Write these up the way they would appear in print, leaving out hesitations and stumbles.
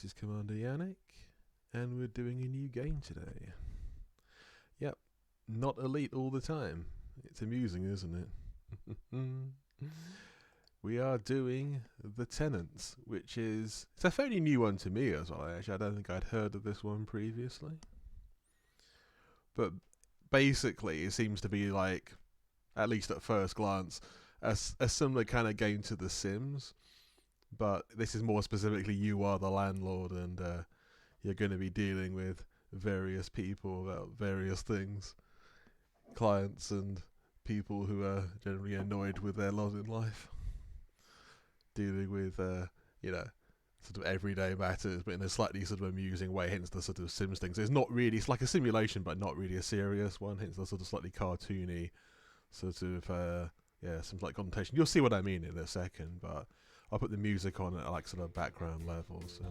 This is Commander Yannick, and we're doing a new game today. Yep, not elite all the time. It's amusing, isn't it? We are doing the Tenants, which is it's a fairly new one to me as well. Actually, I don't think I'd heard of this one previously. But basically, it seems to be like, at least at first glance, a similar kind of game to The Sims. But this is more specifically you are the landlord and you're going to be dealing with various people about various things. Clients and people who are generally annoyed with their lot in life. Dealing with, sort of everyday matters, but in a slightly sort of amusing way, hence the sort of Sims thing. So it's not really, it's like a simulation, but not really a serious one, hence the sort of slightly cartoony sort of, some like connotation. You'll see what I mean in a second, but I'll put the music on at like sort of background level, so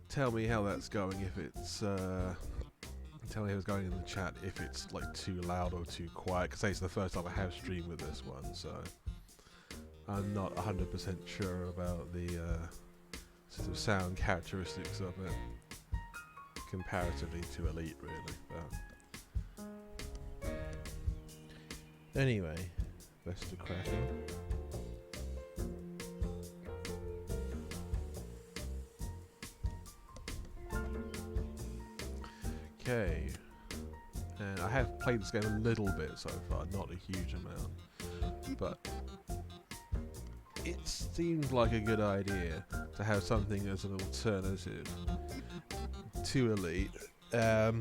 tell me how that's going if it's tell me how it's going in the chat if it's like too loud or too quiet, because it's the first time I have streamed with this one, so I'm not 100% sure about the sort of sound characteristics of it comparatively to Elite, really. But anyway, best to crack on. Okay, and I have played this game a little bit so far, not a huge amount, but it seems like a good idea to have something as an alternative to Elite to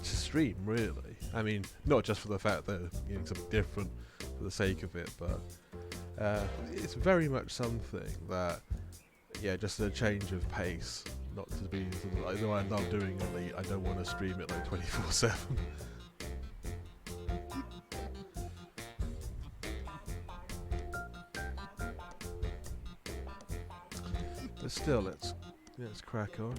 stream, really. I mean, not just for the fact that you're something different for the sake of it, but it's very much something that, just a change of pace. Not to be sort of like, though I love doing Elite, I don't want to stream it like 24/7. But still, let's crack on.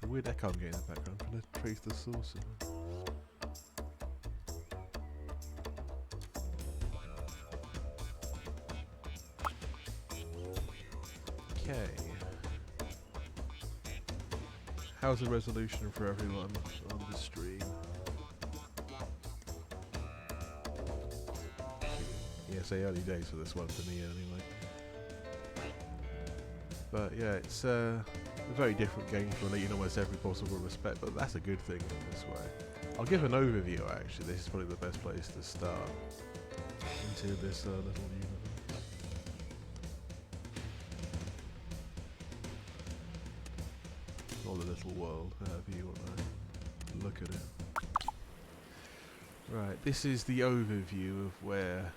The weird echo I'm getting in the background. I'm trying to trace the source of it. Okay. How's the resolution for everyone on the stream? Yeah, say early days for this one for me anyway. But yeah, it's a very different game from Elite in almost every possible respect, but that's a good thing in this way. I'll give an overview actually, this is probably the best place to start into this little universe. Or the little world, however you want to look at it. Right, this is the overview of where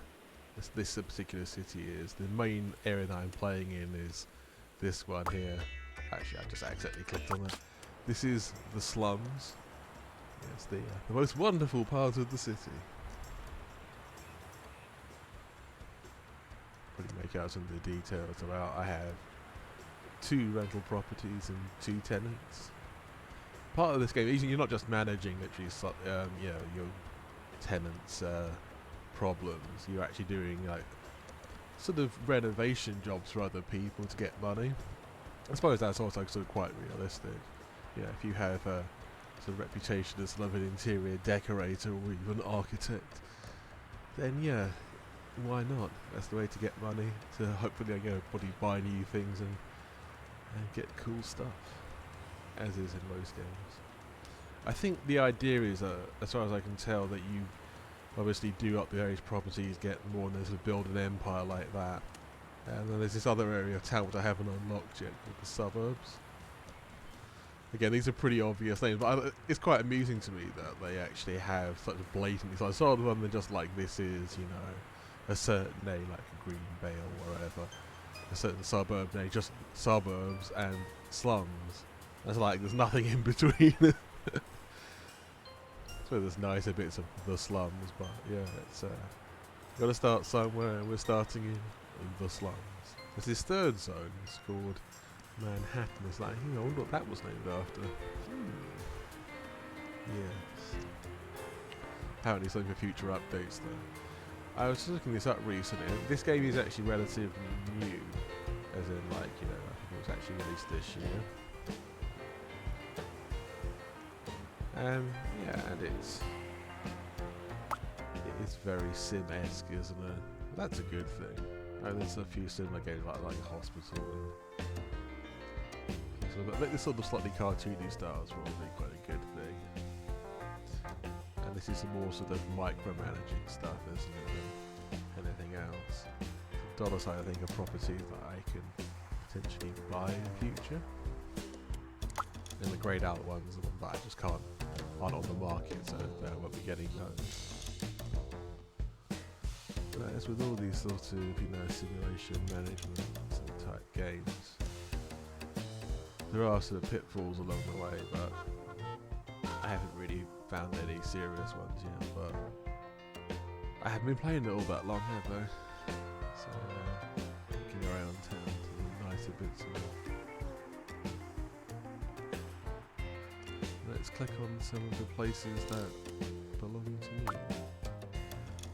this particular city is. The main area that I'm playing in is this one here. Actually, I just accidentally clicked on it. This is the slums. Yes, the most wonderful part of the city. Probably make out some of the details about. I have 2 rental properties and 2 tenants. Part of this game, you're not just managing literally, your tenants' problems. You're actually doing like sort of renovation jobs for other people to get money. I suppose that's also sort of quite realistic. Yeah, if you have a sort of reputation as sort of an interior decorator or even architect, then yeah, why not? That's the way to get money to hopefully probably buy new things and get cool stuff, as is in most games. I think the idea is, as far as I can tell, that you obviously do up the various properties, get more, and sort of build an empire like that. And then there's this other area of town which I haven't unlocked yet, called the suburbs. Again, these are pretty obvious names, but it's quite amusing to me that they actually have such a blatant. So I saw them and just like, this is, a certain name, like a Green Bay or whatever. A certain suburb name, just suburbs and slums. It's like there's nothing in between. So there's nicer bits of the slums, but yeah, it's gotta start somewhere, and we're starting in the slums. There's this third zone, it's called Manhattan. It's like, I wonder what that was named after. Yes. Apparently something for future updates though. I was looking this up recently. This game is actually relatively new, as in like, you know, I think it was actually released this year. Yeah, and it is very sim-esque, isn't it? That's a good thing. There's a few similar games like Hospital and but this sort of slightly cartoony style is probably quite a good thing. And this is some more sort of micromanaging stuff, isn't it, than anything else. Dollar sign, I think, are properties that I can potentially buy in the future. And the greyed out ones are the ones that I just aren't on the market, so I won't be getting those. But as with all these sort of, you know, simulation management type games, there are sort of pitfalls along the way, but I haven't really found any serious ones yet. But I haven't been playing it all that long, have I? So looking around town to the nicer bits of it. Let's click on some of the places that belong to me.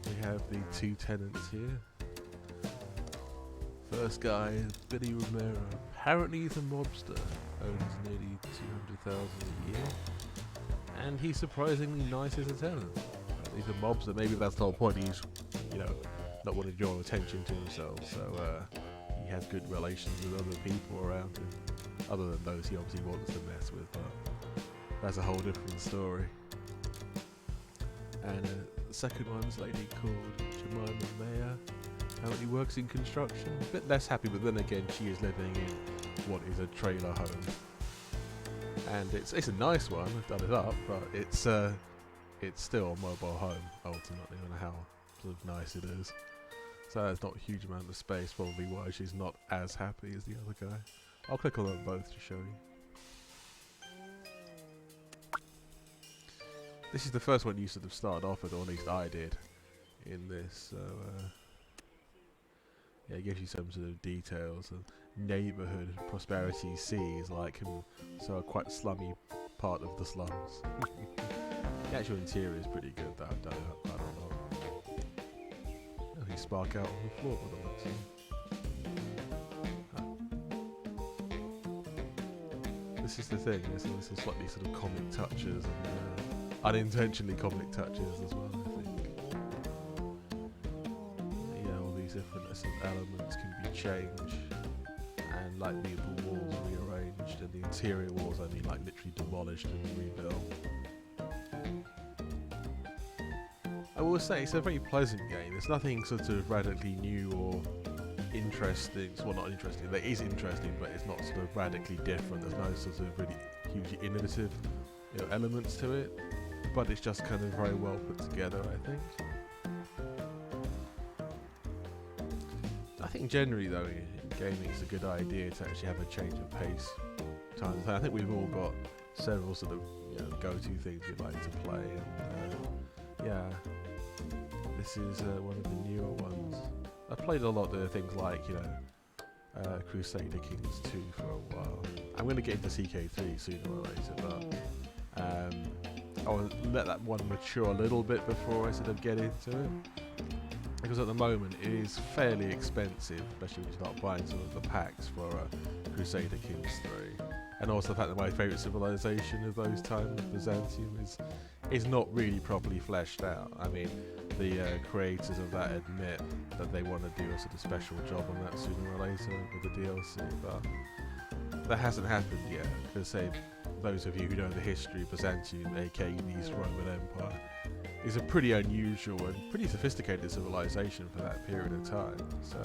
We have the 2 tenants here. First guy is Billy Romero. Apparently he's a mobster, owns nearly 200,000 a year, and he's surprisingly nice as a tenant. He's a mobster. Maybe that's the whole point. He's, you know, not wanting to draw attention to himself, so he has good relations with other people around him, other than those he obviously wants to mess with. But that's a whole different story. And the second one's a lady called Jemima Mayer. Apparently works in construction. A bit less happy, but then again, she is living in what is a trailer home, and it's a nice one. I've done it up, but it's still a mobile home ultimately, no matter how sort of nice it is. So there's not a huge amount of space, probably why she's not as happy as the other guy. I'll click on them both to show you. This is the first one you sort of started off with, or at least I did, in this. So yeah, it gives you some sort of details. And neighbourhood Prosperity C is like so a quite slummy part of the slums. The actual interior is pretty good though. I've done it up quite a lot. Oh, you spark out on the floor by the looks. This is the thing. There's some slightly sort of comic touches and unintentionally comic touches as well, I think. Yeah, all these different sort of elements can be changed, and like the walls rearranged, and the interior walls, I mean, like literally demolished and rebuilt. I will say it's a very pleasant game. There's nothing sort of radically new or interesting. Well, not interesting. It is interesting, but it's not sort of radically different. There's no sort of really hugely innovative, you know, elements to it. But it's just kind of very well put together, I think. I think generally, though, in gaming, it's a good idea to actually have a change of pace. I think we've all got several sort of, you know, go-to things we'd like to play, and yeah, this is one of the newer ones. I played a lot of things like, you know, Crusader Kings 2 for a while. I'm going to get into CK3 sooner or later, but I'll let that one mature a little bit before I sort of get into it. Because at the moment it is fairly expensive, especially when you start buying some of the packs for Crusader Kings 3. And also the fact that my favourite civilization of those times, Byzantium, is not really properly fleshed out. I mean, the creators of that admit that they want to do a sort of special job on that sooner or later with the DLC, but that hasn't happened yet. Because say, those of you who know the history of Byzantium, aka the East Roman Empire, is a pretty unusual and pretty sophisticated civilization for that period of time. So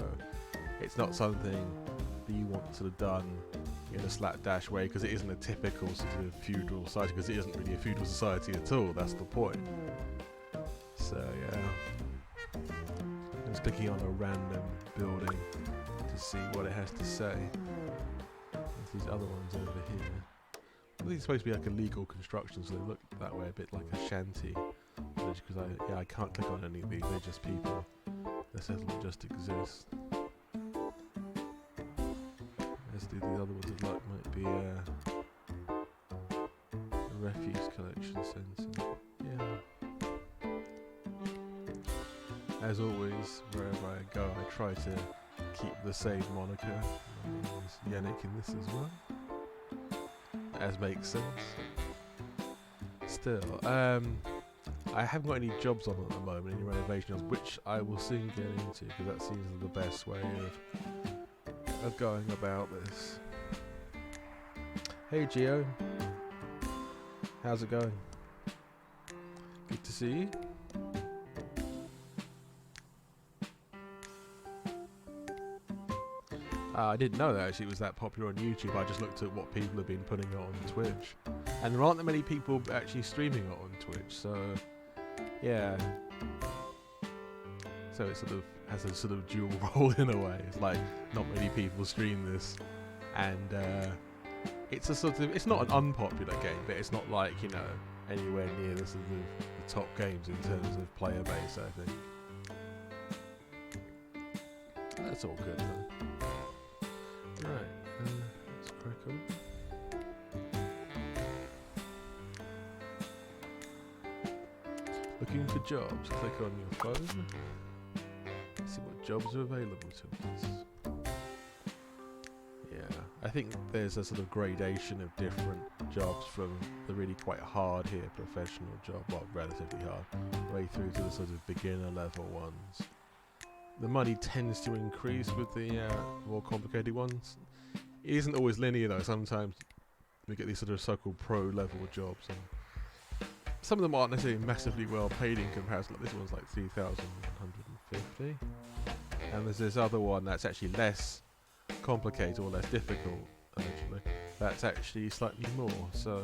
it's not something that you want sort of done in a slapdash way, because it isn't a typical sort of feudal society, because it isn't really a feudal society at all. That's the point. So yeah, I'm just clicking on a random building to see what it has to say. There's these other ones over here. I think it's supposed to be like a legal construction, so they look that way, a bit like a shanty. Because I can't click on any of these. They're just people that just exist. Let's do the other ones that might be a refuse collection centre. Yeah. as always, wherever I go, I try to keep the same moniker. My name is Yannick in this as well, as makes sense. Still, I haven't got any jobs on at the moment, any renovation jobs, which I will soon get into, because that seems the best way of going about this. Hey Gio, how's it going? Good to see you. I didn't know that actually it was that popular on YouTube. I just looked at what people have been putting it on Twitch, and there aren't that many people actually streaming it on Twitch. So, yeah. So it sort of has a sort of dual role in a way. It's like not many people stream this, and it's a sort of, it's not an unpopular game, but it's not like, you know, anywhere near the sort of the top games in terms of player base, I think. That's all good though. Right, let's crack on. Looking for jobs, click on your phone. See what jobs are available to us. Yeah, I think there's a sort of gradation of different jobs, from the really quite hard here professional job, well, relatively hard, way through to the sort of beginner level ones. The money tends to increase with the more complicated ones. It isn't always linear though. Sometimes we get these sort of so-called pro level jobs, and some of them aren't necessarily massively well paid in comparison. Like this one's like 3,150, and there's this other one that's actually less complicated or less difficult, allegedly. That's actually slightly more. So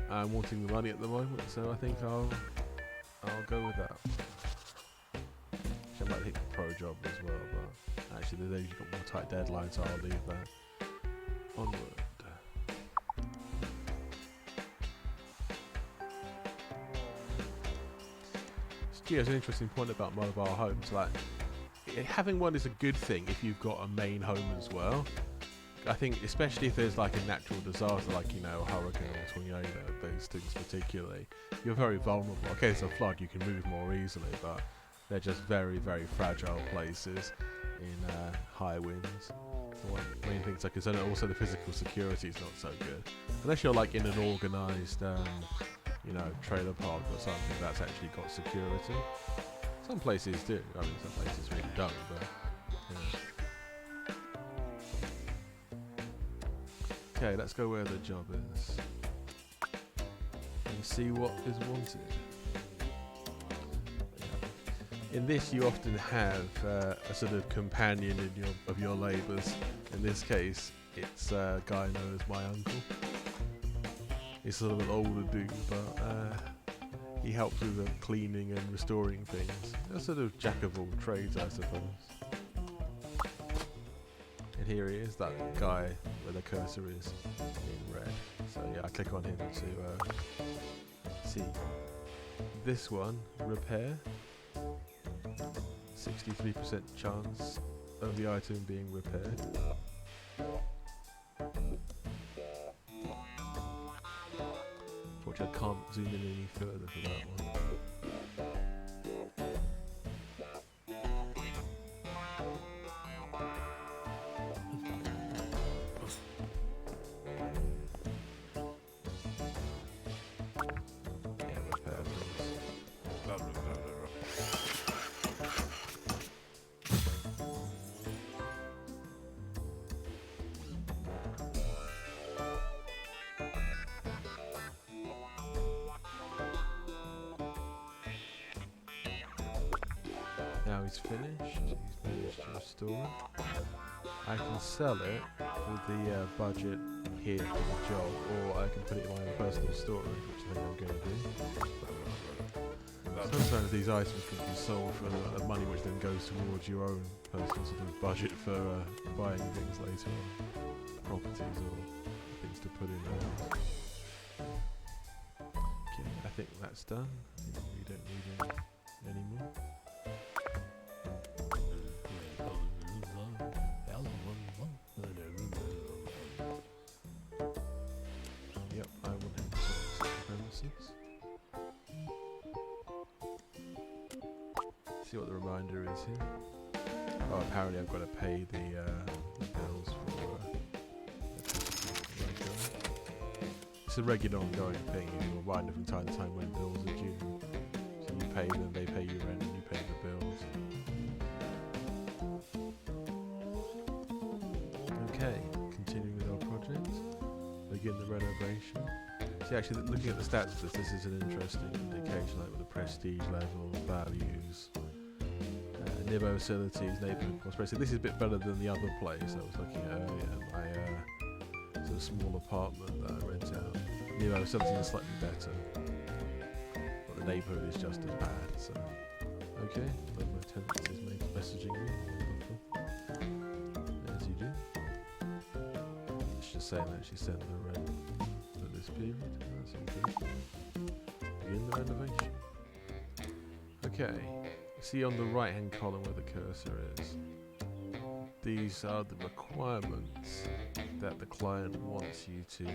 I'm wanting the money at the moment, so I think I'll go with that. I might hit the pro job as well, but actually they've got more tight deadlines, so I'll leave that. Onward. Gio's an interesting point about mobile homes. Like, having one is a good thing if you've got a main home as well. I think especially if there's like a natural disaster, like, you know, a hurricane or tornado, those things particularly, you're very vulnerable. Okay, it's a flood, you can move more easily, but they're just very, very fragile places in high winds. So one main things like, and also the physical security is not so good. Unless you're like in an organised, you know, trailer park or something that's actually got security. Some places do. I mean, some places really don't. But yeah. Okay, let's go where the job is and see what is wanted. In this, you often have a sort of companion of your labours. In this case, it's a guy known as my uncle. He's sort of an older dude, but he helps with the cleaning and restoring things. A sort of jack of all trades, I suppose. And here he is, that guy where the cursor is in red. So yeah, I click on him to see. This one, repair. 63% chance of the item being repaired. Unfortunately, I can't zoom in any further for that one. Yeah, repair things. Now he's finished. He's managed to restore it. I can sell it with the budget here for the job, or I can put it in my own personal storage, which I think I'm going to do. Sometimes these items can be sold for a money which then goes towards your own personal sort of budget for buying things later on, properties or things to put in homes. Okay, I think that's done. We don't need it anymore. Yep, I will have to premises. See what the reminder is here. Oh, apparently I've got to pay the bills for it's a regular ongoing thing. You remind from time to time when bills are due. So you pay them, they pay you rent, and you pay the bills. Okay, continuing with our project. Begin the renovation. See, actually, looking at the stats of this is an interesting indication, like with the prestige level, values, neighbourhood facilities, neighbourhood prosperity. This is a bit better than the other place I was looking at earlier. My sort of small apartment that I rent out. Neighbourhood facilities are slightly better, but the neighbourhood is just as bad. So, okay, but my tenants is messaging me. As you do. It's just saying that she sent the rent for this period. That's okay. Begin the renovation. Okay. See on the right hand column where the cursor is, these are the requirements that the client wants you to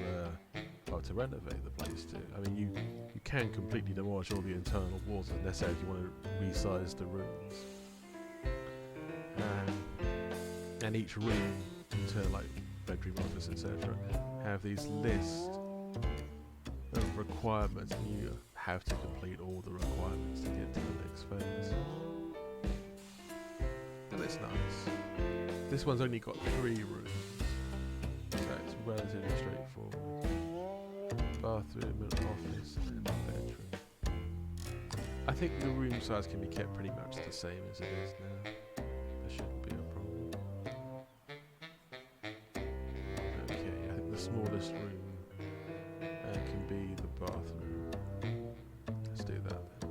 renovate the place to. I mean, you can completely demolish all the internal walls if necessary if you want to resize the rooms. And each room, in turn, like bedroom, office, etc., have these lists of requirements, and you have to complete all the requirements to get to the next phase. And it's nice. This one's only got 3 rooms, so it's relatively straightforward. Bathroom, an office, and a bedroom. I think the room size can be kept pretty much the same as it is now. There shouldn't be a problem. Okay, I think the smallest room can be the bathroom. Let's do that then.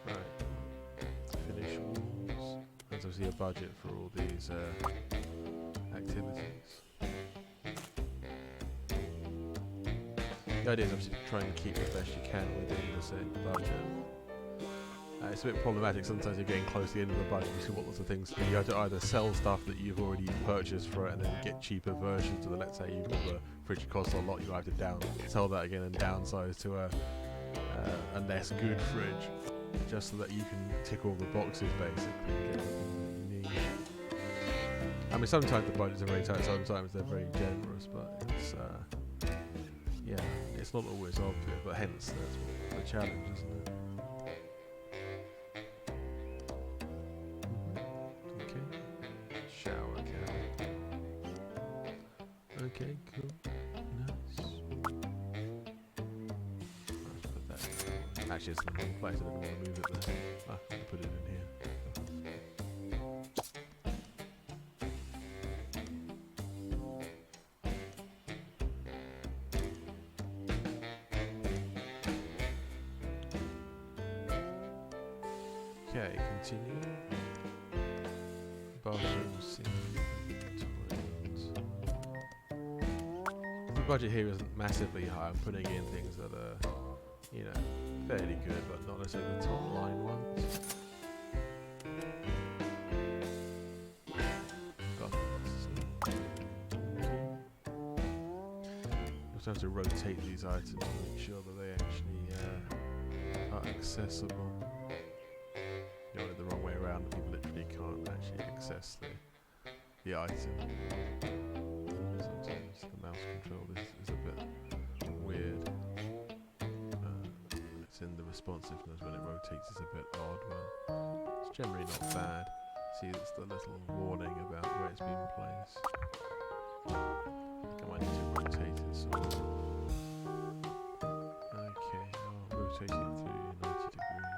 Right. Finish walls. There's obviously a budget for all these activities. The idea is obviously trying to keep as best you can within the same budget. It's a bit problematic. Sometimes you're getting close to the end of the budget, you see what lots of things. You have to either sell stuff that you've already purchased for it and then get cheaper versions of it. Let's say you've got the fridge costs a lot, you have to sell that again and downsize to a less good fridge, just so that you can tick all the boxes basically and get everything that you need. I mean, sometimes the budgets are very tight, sometimes they're very generous, but it's yeah, it's not always obvious, but hence that's the challenge, isn't it? Okay, shower cap. Okay, cool, nice. Let's put that in. Actually, it's in the wrong place, I didn't want to move it there. I'm going to put it in here. Okay, continue. Bathroom, sink, toilet. The budget here isn't massively high. I'm putting in things that are, you know, fairly good, but not necessarily the top line ones. You also have to rotate these items to make sure that they actually are accessible. You know, the wrong way around, people literally can't actually access the item. Sometimes the mouse control is a bit weird. It's in the responsiveness when it rotates, it's a bit odd, but it's generally not bad. See, it's the little warning about where it's been placed. I think I might need to rotate it sort of. Okay, I'll rotate it through 90 degrees.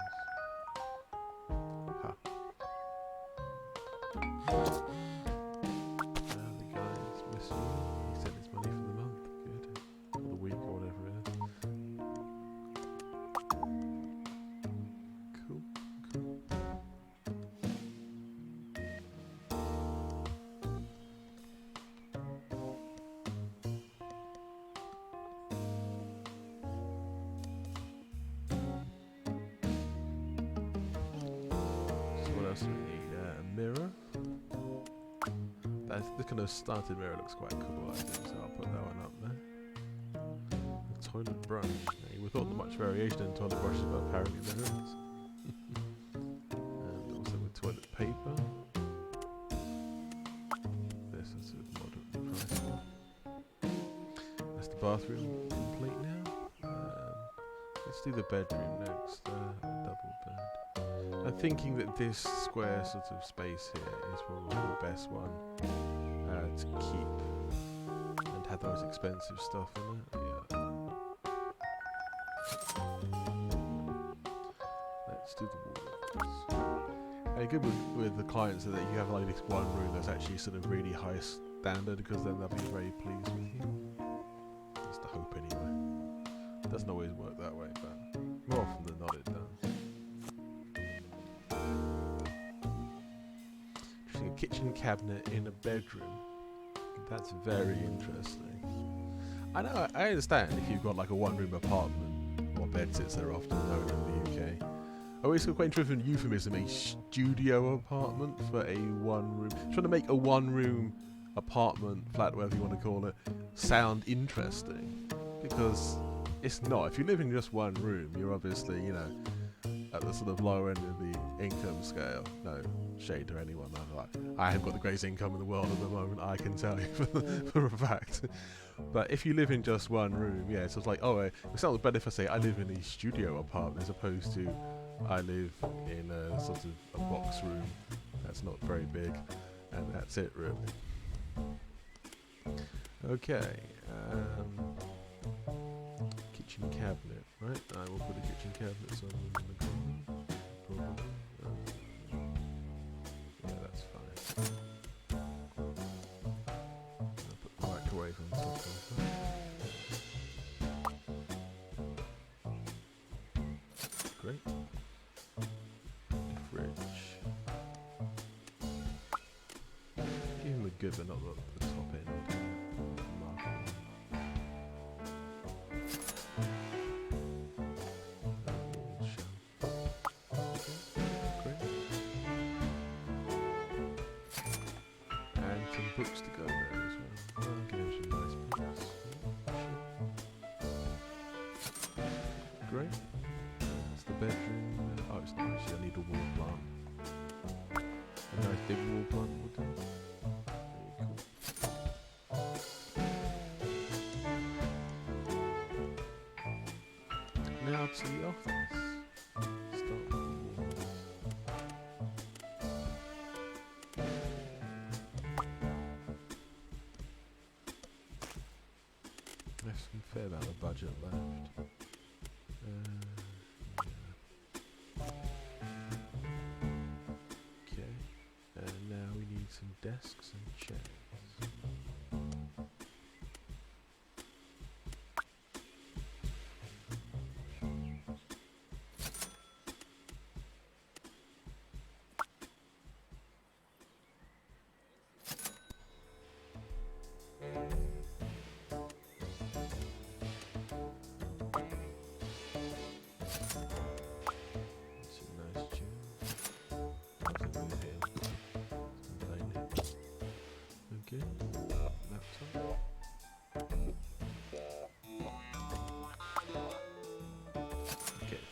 The guy's missing. He sent his money for the month. Good. Or the week or whatever it is. Cool. So what else do we need? A mirror. The kind of started mirror looks quite cool, I think, so I'll put that one up there. A toilet brush. Now, you without much variation in toilet brushes, but apparently there is. And also with toilet paper. This is a moderately priced one. That's the bathroom complete now. Let's do the bedroom next. Double bed. I'm thinking that this square sort of space here is probably the best one to keep and have those expensive stuff in it. Yeah. Let's do the walls. And good with the clients is that you have like this one room that's actually sort of really high standard, because then they'll be very pleased with you. That's the hope anyway. Doesn't always work that way, but more often than not it does. Interesting, a kitchen cabinet in a bedroom. That's very interesting. I know, I understand if you've got like a one-room apartment, or bedsits they're often known in the UK. I always got quite interested in euphemism, a studio apartment for a one-room. Trying to make a one-room apartment, flat, whatever you want to call it, sound interesting. Because it's not. If you live in just one room, you're obviously, you know, at the sort of lower end of the income scale. No shade to anyone. I haven't got the greatest income in the world at the moment, I can tell you for a fact. But if you live in just one room, yeah, so it's like, oh, it sounds better if I say I live in a studio apartment as opposed to I live in a sort of a box room that's not very big, and that's it really. Okay. Kitchen cabinet, right? I will put a kitchen cabinet somewhere in the corner. Probably. Yeah, that's fine. I'll put the microwave on top of that. Great. Fridge. Give him a good, but not the top end. Books to go there as well. I'll give him some nice books. Great. That's the bedroom. Oh, it's not actually. I need a wall plant. A nice big wall plant would do. Very cool. Now to the office. Start with the walls. There's some fair amount of budget left. Okay, and now we need some desks and chairs.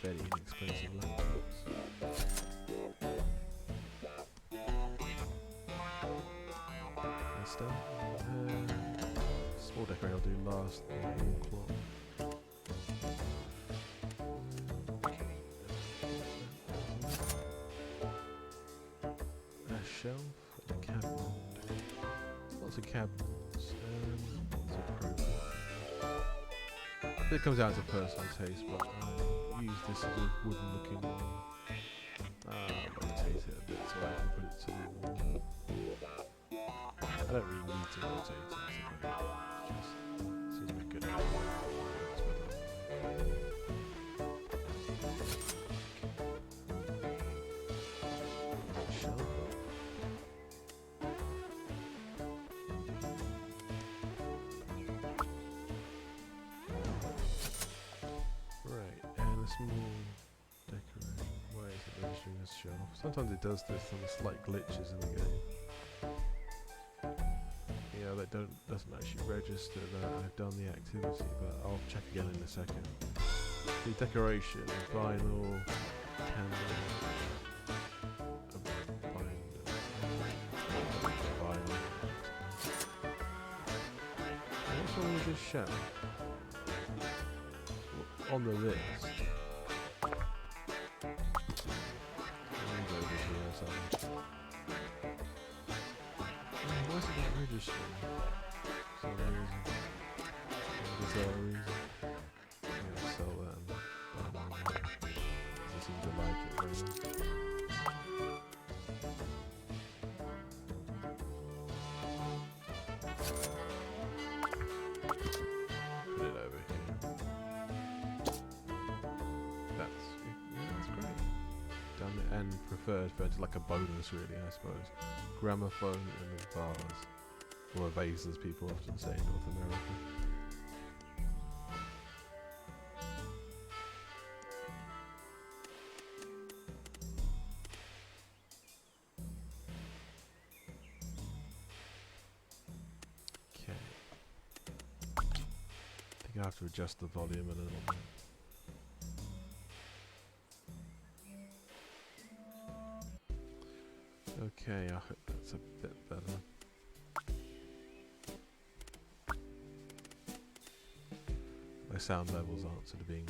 Fairly inexpensive laptops. Nice stuff. Small decorating I'll do last. Wall clock. A shelf and a cabinet. Lots of cabinets. Lots of appropriate. It comes down to personal taste, but use this as a wooden looking one. Rotate it a bit so I can put it to the wall. I don't really need to rotate it, but it just seems like a good idea. Small decoration. Why is it registering as shelf? Sometimes it does this on the slight glitches in the game. Yeah, that doesn't actually register that I've done the activity, but I'll check again in a second. The decoration, a vinyl candle, a vinyl. What's wrong with this shelf? On the list. Over here or something. Why is it not registering? For some reason. Is there a reason? Yeah, sell that and buy more. Doesn't seem to like it very much. Put it over here. That's great. Done it and preferred for it's like a bonus really, I suppose. Gramophone and a vase. Or a vase as people often say in North America. Okay. I think I have to adjust the volume a little bit. Okay, I hope that's a bit better. My sound levels aren't sort of being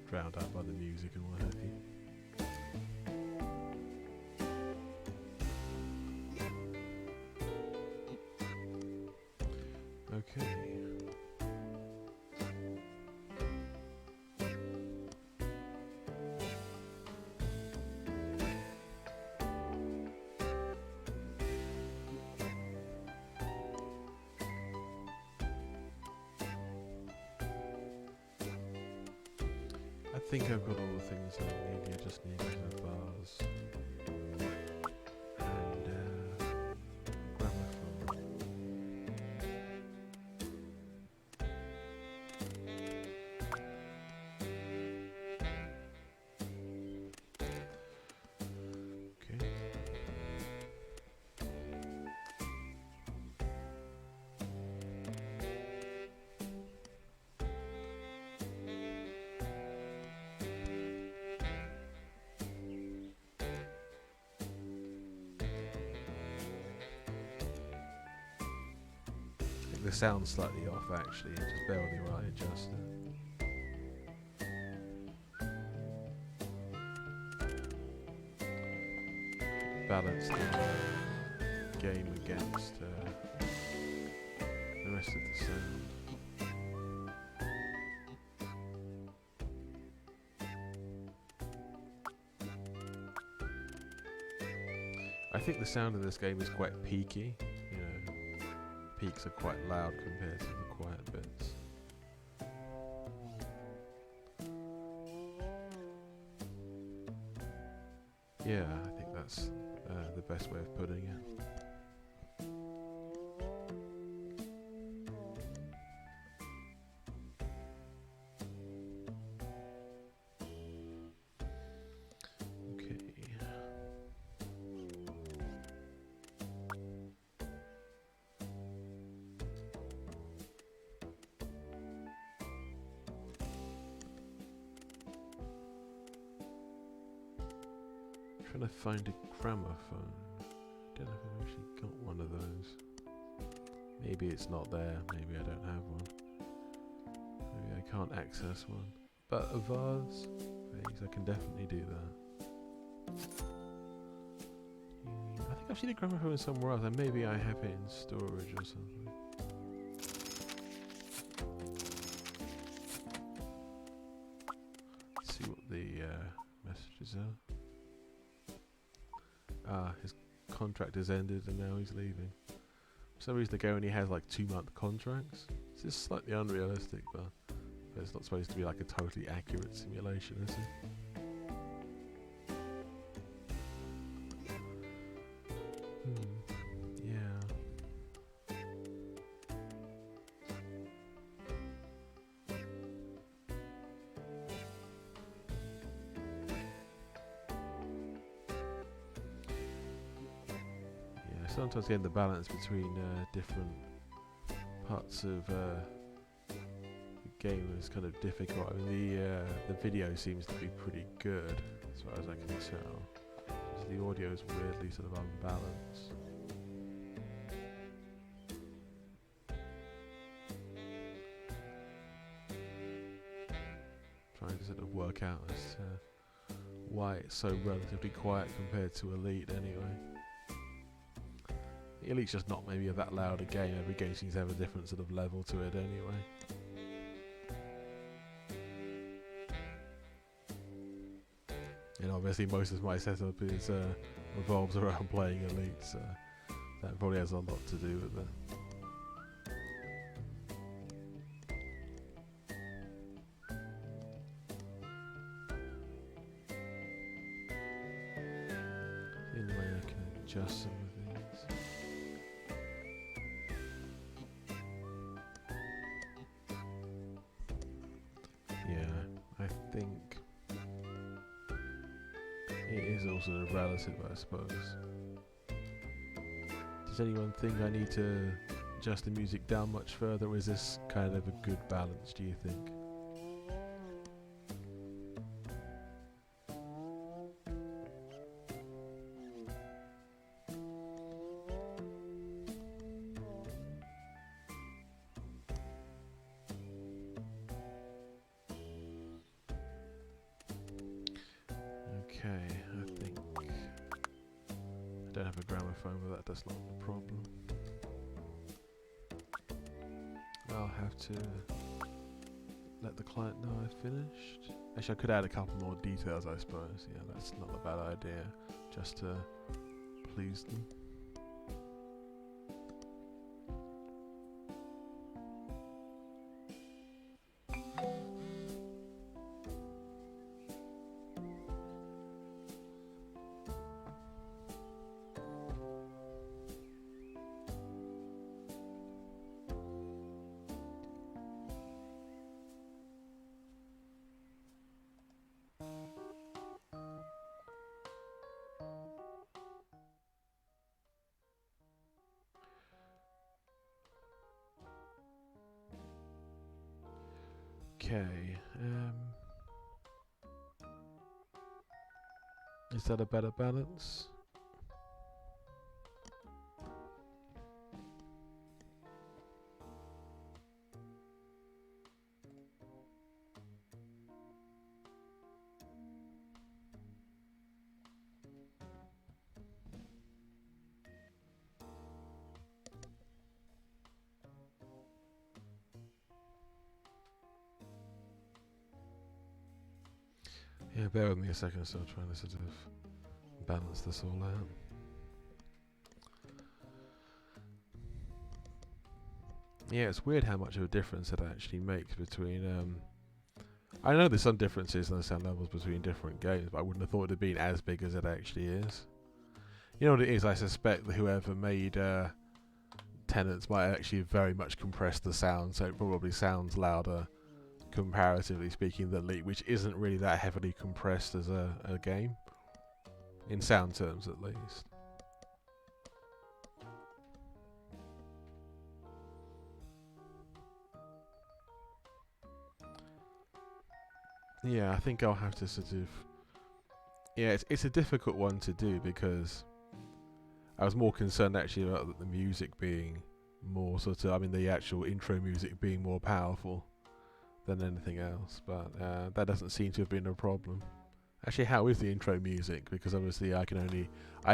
drowned out by the music and what have you. Okay. I think I've got all the things that I need. You just need a vase and gramophone. Okay. The sound's slightly off actually, just bear with me while I adjust it. Balance the game against the rest of the sound. I think the sound of this game is quite peaky. Peaks are quite loud compared to the quiet bits. Yeah, I think that's the best way of putting it. Trying to find a gramophone. Don't know if I've actually got one of those. Maybe it's not there. Maybe I don't have one. Maybe I can't access one. But a vase, please. I can definitely do that. I think I've seen a gramophone somewhere else, and maybe I have it in storage or something. Let's see what the messages are. His contract has ended and now he's leaving. For some reason the game only has like 2-month contracts. It's just slightly unrealistic, but it's not supposed to be like a totally accurate simulation, is it? Yeah. Sometimes getting the balance between different parts of the game was kind of difficult. I mean, the video seems to be pretty good, as far as I can tell. Just the audio is weirdly sort of unbalanced. Trying to sort of work out as to why it's so relatively quiet compared to Elite anyway. Elite's just not maybe that loud a game. Every game seems to have a different sort of level to it anyway. And obviously most of my setup is revolves around playing Elite, so that probably has a lot to do with it. Anyway, I can adjust some of these. Yeah, I think it is also relative, I suppose. Does anyone think I need to adjust the music down much further, or is this kind of a good balance, do you think? Okay, I think I don't have a gramophone, but that's not the problem. I'll have to let the client know I've finished. Actually, I could add a couple more details, I suppose. Yeah, that's not a bad idea, just to please them. Okay, is that a better balance? Yeah, bear with me a second, I'm still trying to sort of balance this all out. Yeah, it's weird how much of a difference it actually makes between, I know there's some differences in the sound levels between different games, but I wouldn't have thought it had been as big as it actually is. You know what it is, I suspect that whoever made Tenants might actually very much compress the sound, so it probably sounds louder, comparatively speaking, than Elite, which isn't really that heavily compressed as a game, in sound terms at least. Yeah, I think I'll have to sort of... Yeah, it's a difficult one to do because I was more concerned actually about the music being more sort of, I mean the actual intro music being more powerful than anything else, but that doesn't seem to have been a problem. Actually, how is the intro music? Because obviously I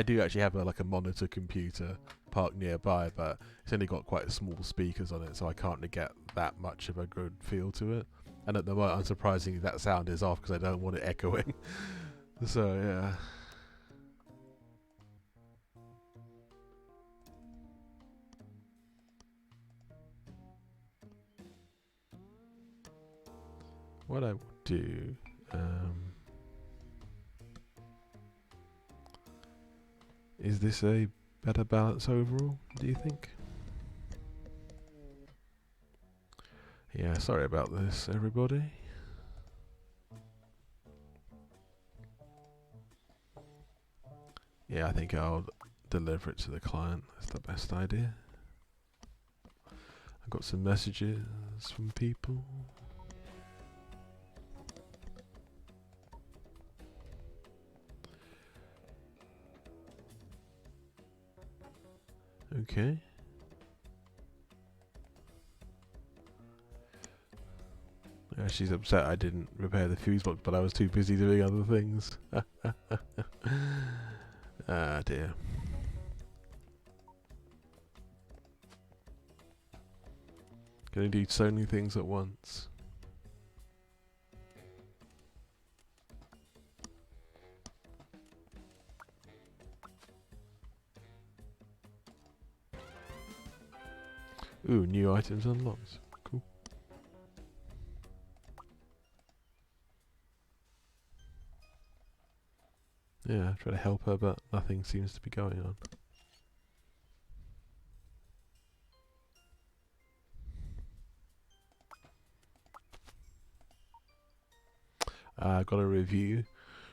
do actually have like a monitor computer parked nearby, but it's only got quite small speakers on it, so I can't really get that much of a good feel to it. And at the moment, unsurprisingly, that sound is off because I don't want it echoing. So yeah. What I will do, is this a better balance overall, do you think? Yeah, sorry about this, everybody. Yeah, I think I'll deliver it to the client. That's the best idea. I've got some messages from people. Okay. She's upset I didn't repair the fuse box, but I was too busy doing other things. Ah dear. Gonna do so many things at once. Ooh, new items unlocked. Cool. Yeah, try to help her, but nothing seems to be going on. I got a review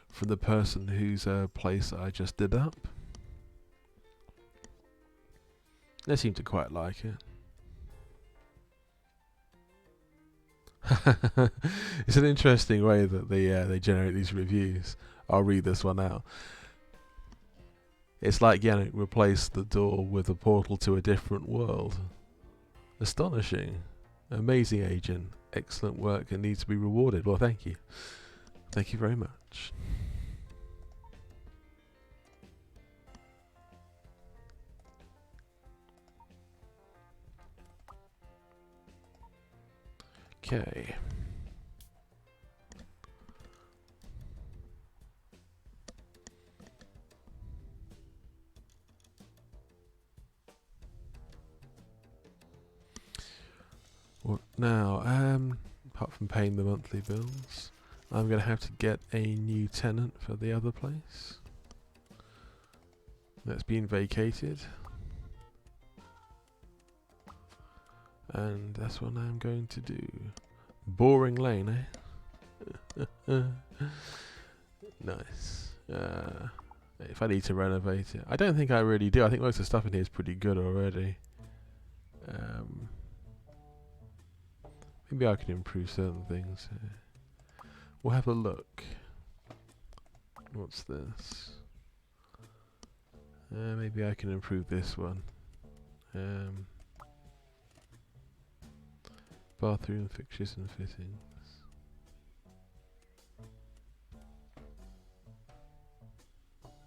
from the person whose place I just did up. They seem to quite like it. It's an interesting way that they generate these reviews. I'll read this one out. It's like Yannick replaced the door with a portal to a different world. Astonishing. Amazing agent. Excellent work and needs to be rewarded. Well, thank you. Thank you very much. Okay. What now? Apart from paying the monthly bills, I'm going to have to get a new tenant for the other place. That's been vacated. And that's what I'm going to do. Boring lane, eh? Nice. If I need to renovate it. I don't think I really do. I think most of the stuff in here is pretty good already. Maybe I can improve certain things. We'll have a look. What's this? Maybe I can improve this one. Bathroom fixtures and fittings.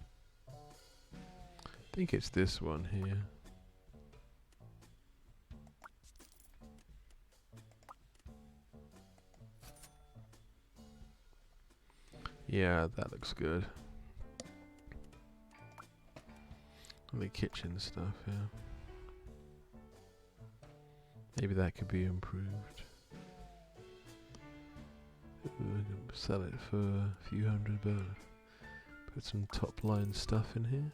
I think it's this one here. Yeah, that looks good. And the kitchen stuff, yeah. Maybe that could be improved. Ooh, I can sell it for a few $100. Put some top line stuff in here.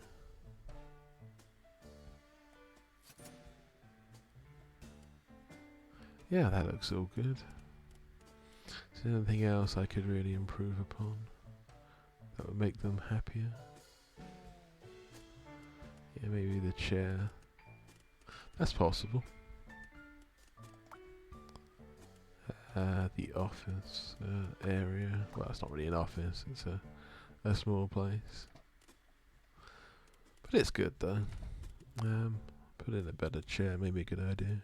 Yeah, that looks all good. Is there anything else I could really improve upon that would make them happier? Yeah, maybe the chair. That's possible. The office area. Well, it's not really an office. It's a small place. But it's good though. Put in a better chair. Maybe a good idea.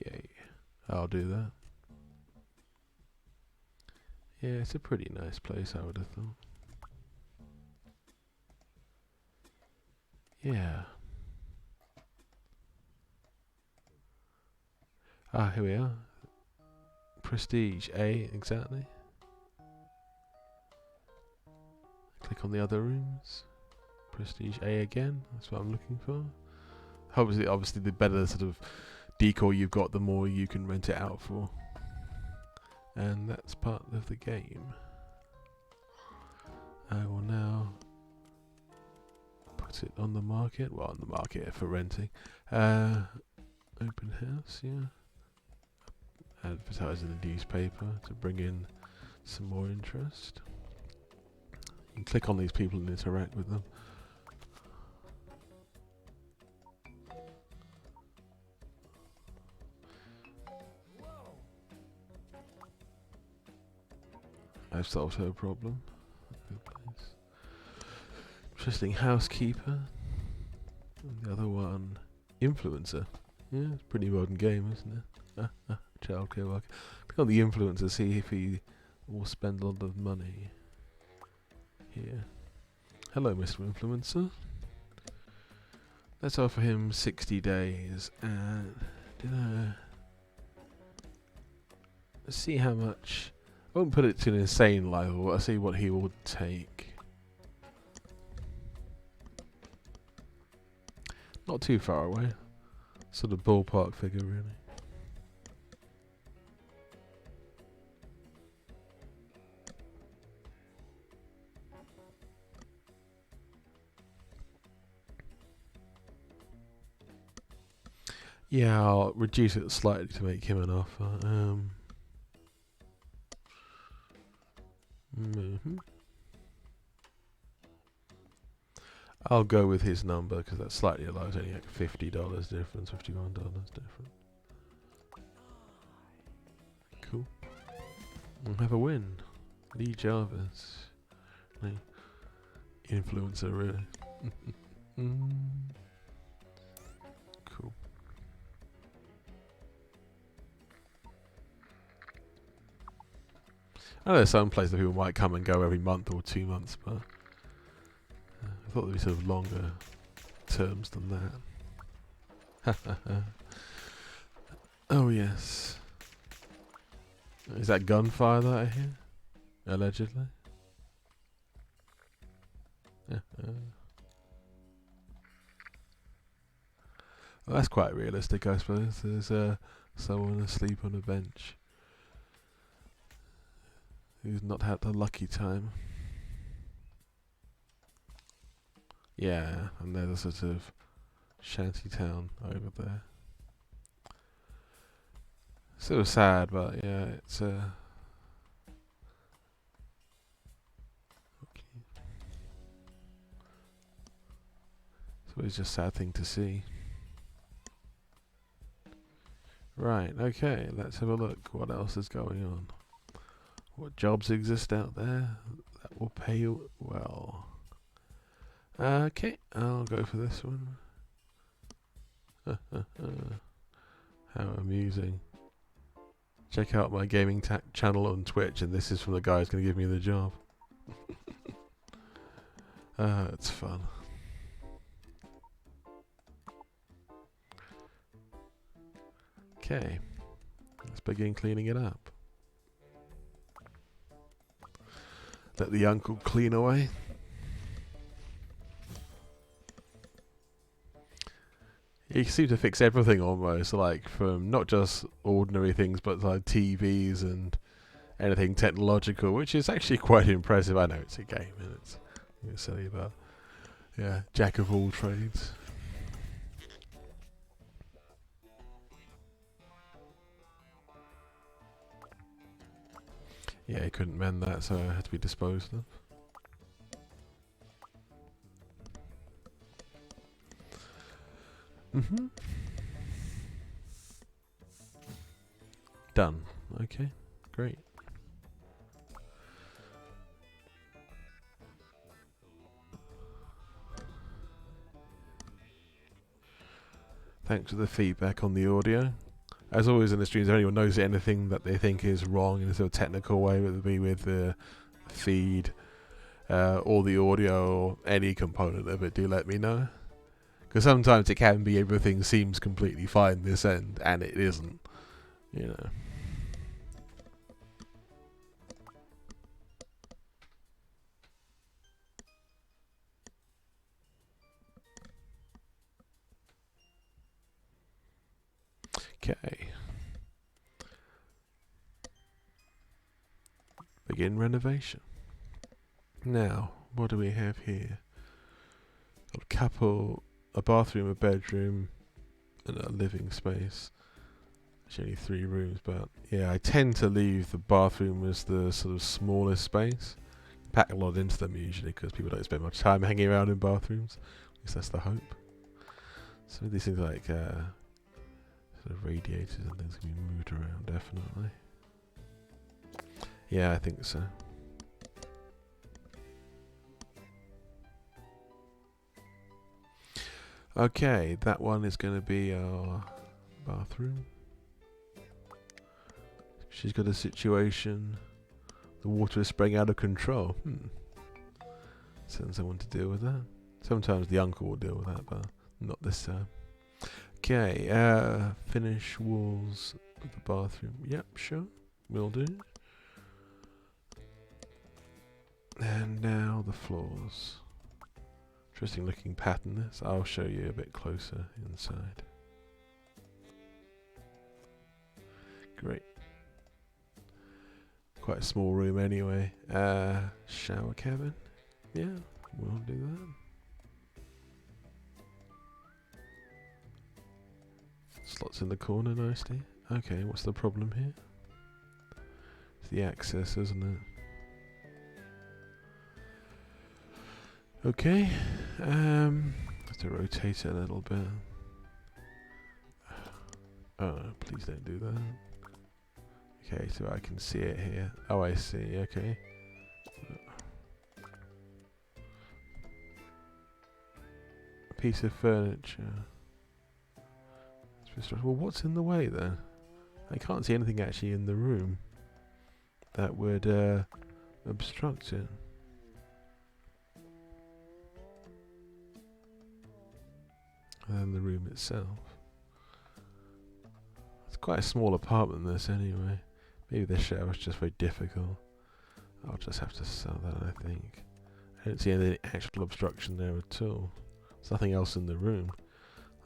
Yeah, I'll do that. Yeah, it's a pretty nice place, I would have thought. Yeah. Ah, here we are. Prestige A, exactly. Click on the other rooms. Prestige A again. That's what I'm looking for. Obviously, the better sort of decor you've got, the more you can rent it out for. And that's part of the game. I will now put it on the market. Well, on the market for renting. Open house, yeah. Advertise in the newspaper to bring in some more interest. You can click on these people and interact with them. I've solved her problem. Interesting housekeeper. And the other one, influencer. Yeah, it's a pretty modern game, isn't it? Childcare worker. Click on the influencer, see if he will spend a lot of money. Here. Hello, Mr. Influencer. Let's offer him 60 days and let's see how much. I won't put it to an insane level. I'll see what he will take. Not too far away. Sort of ballpark figure, really. Yeah, I'll reduce it slightly to make him an offer. I'll go with his number because that's slightly low. It's only like $50 difference, $51 difference. Cool. We'll have a win. Lee Jarvis. Influencer, really. Cool. I know there's some places that people might come and go every month or 2 months, but I thought there'd be sort of longer terms than that. Oh yes. Is that gunfire that I hear? Allegedly? Well, that's quite realistic, I suppose. There's someone asleep on a bench who's not had a lucky time. Yeah, and there's a sort of shanty town over there. Sort of sad, but yeah, it's okay. It's always just a sad thing to see. Right, okay, let's have a look. What else is going on? What jobs exist out there that will pay you well? Okay, I'll go for this one. How amusing. Check out my gaming channel on Twitch, and this is from the guy who's going to give me the job. It's fun. Okay, let's begin cleaning it up. Let the uncle clean away. He seemed to fix everything almost, like from not just ordinary things, but like TVs and anything technological, which is actually quite impressive. I know it's a game and it's silly, but yeah, jack of all trades. Yeah, he couldn't mend that, so it had to be disposed of. Done. Okay, great. Thanks for the feedback on the audio. As always in the streams, if anyone knows anything that they think is wrong in a sort of technical way, whether it be with the feed or the audio or any component of it, do let me know. Because sometimes it can be everything seems completely fine this end, and it isn't. You know. Okay. Begin renovation. Now, what do we have here? A couple, a bathroom, a bedroom, and a living space. Actually, only 3 rooms, but yeah, I tend to leave the bathroom as the sort of smallest space. Pack a lot into them usually because people don't spend much time hanging around in bathrooms. At least that's the hope. So these things like sort of radiators and things can be moved around, definitely. Yeah, I think so. Okay, that one is going to be our bathroom. She's got a situation. The water is spraying out of control. Send someone to deal with that. Sometimes the uncle will deal with that, but not this time. Okay, finish walls of the bathroom. Yep, sure. Will do. And now the floors. Interesting looking pattern this. I'll show you a bit closer inside. Great. Quite a small room anyway. Shower cabin. Yeah, we'll do that. Slots in the corner nicely. Okay, what's the problem here? It's the access, isn't it? Okay, have to rotate it a little bit. Oh, please don't do that. Okay, so I can see it here. Oh, I see, okay. A piece of furniture. Well, what's in the way then? I can't see anything actually in the room that would obstruct it. And the room itself. It's quite a small apartment, this, anyway. Maybe this shower's just very difficult. I'll just have to sell that, I think. I don't see any actual obstruction there at all. There's nothing else in the room.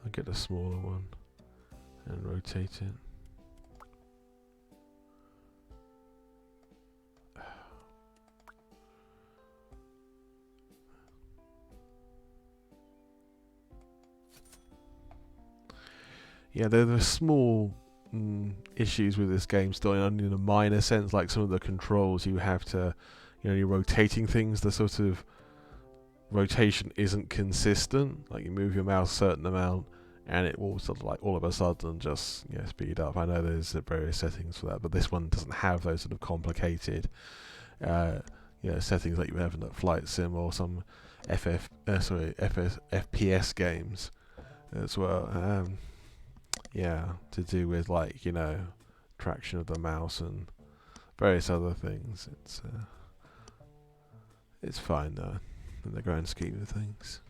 I'll get a smaller one and rotate it. Yeah, there are small issues with this game still, only in a minor sense, like some of the controls you have to, you're rotating things, the sort of rotation isn't consistent. Like you move your mouse a certain amount and it will sort of like all of a sudden just speed up. I know there's various settings for that, but this one doesn't have those sort of complicated settings like you have in a flight sim or some FPS games as well. To do with like traction of the mouse and various other things. It's fine though in the grand scheme of things.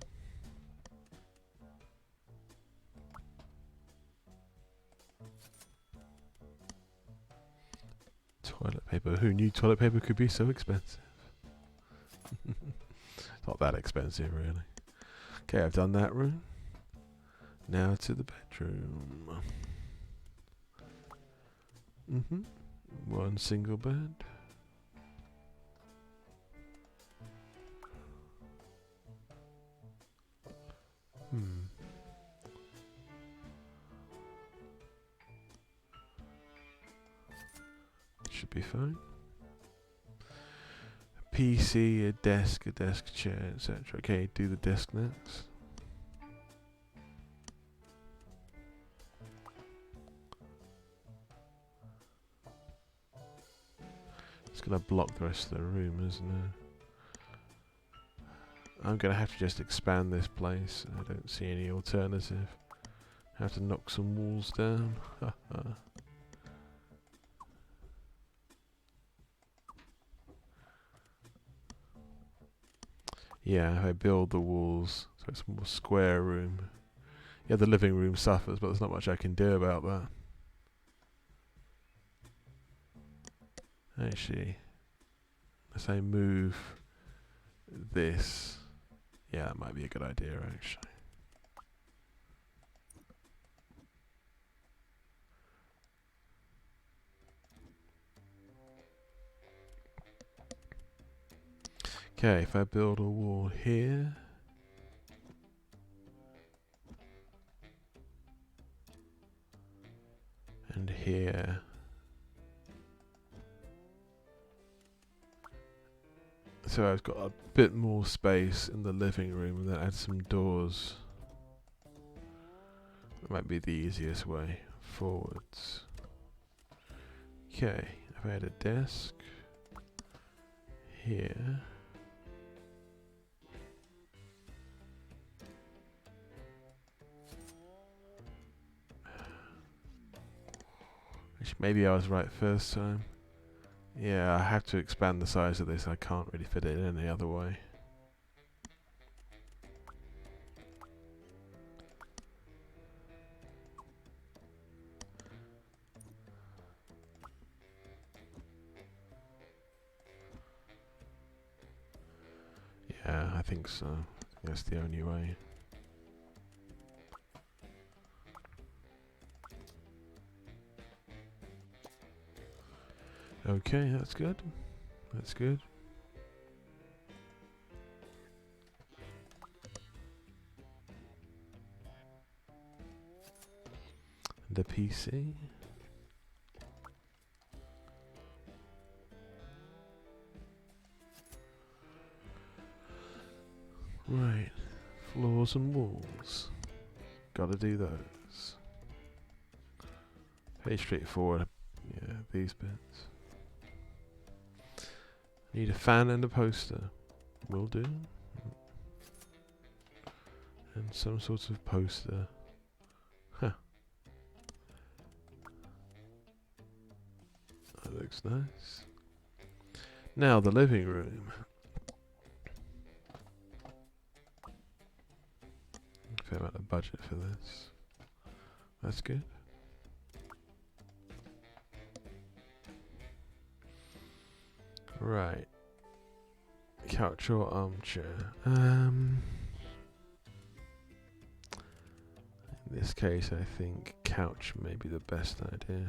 Toilet paper. Who knew toilet paper could be so expensive? It's not that expensive really. Okay, I've done that room. Now to the bedroom. One single bed. Should be fine. A PC, a desk chair, etc. Okay, do the desk next. It's going to block the rest of the room, isn't it? I'm going to have to just expand this place. I don't see any alternative. Have to knock some walls down. Yeah, I build the walls, so it's a more square room. Yeah, the living room suffers, but there's not much I can do about that. Actually, as I move this, yeah, that might be a good idea actually. Okay, if I build a wall here, and here, so I've got a bit more space in the living room, and then add some doors. That might be the easiest way forwards. Okay, if I had a desk here, Maybe I was right first time. Yeah, I have to expand the size of this. I can't really fit it in any other way. Yeah, I think so. That's the only way. Okay, that's good. That's good. The PC. Right. Floors and walls. Gotta do those. Pretty straightforward. Yeah, these bits. Need a fan and a poster. Will do. And some sort of poster. Huh. That looks nice. Now the living room. Fair amount of budget for this. That's good. Right. Couch or armchair? In this case, I think couch may be the best idea.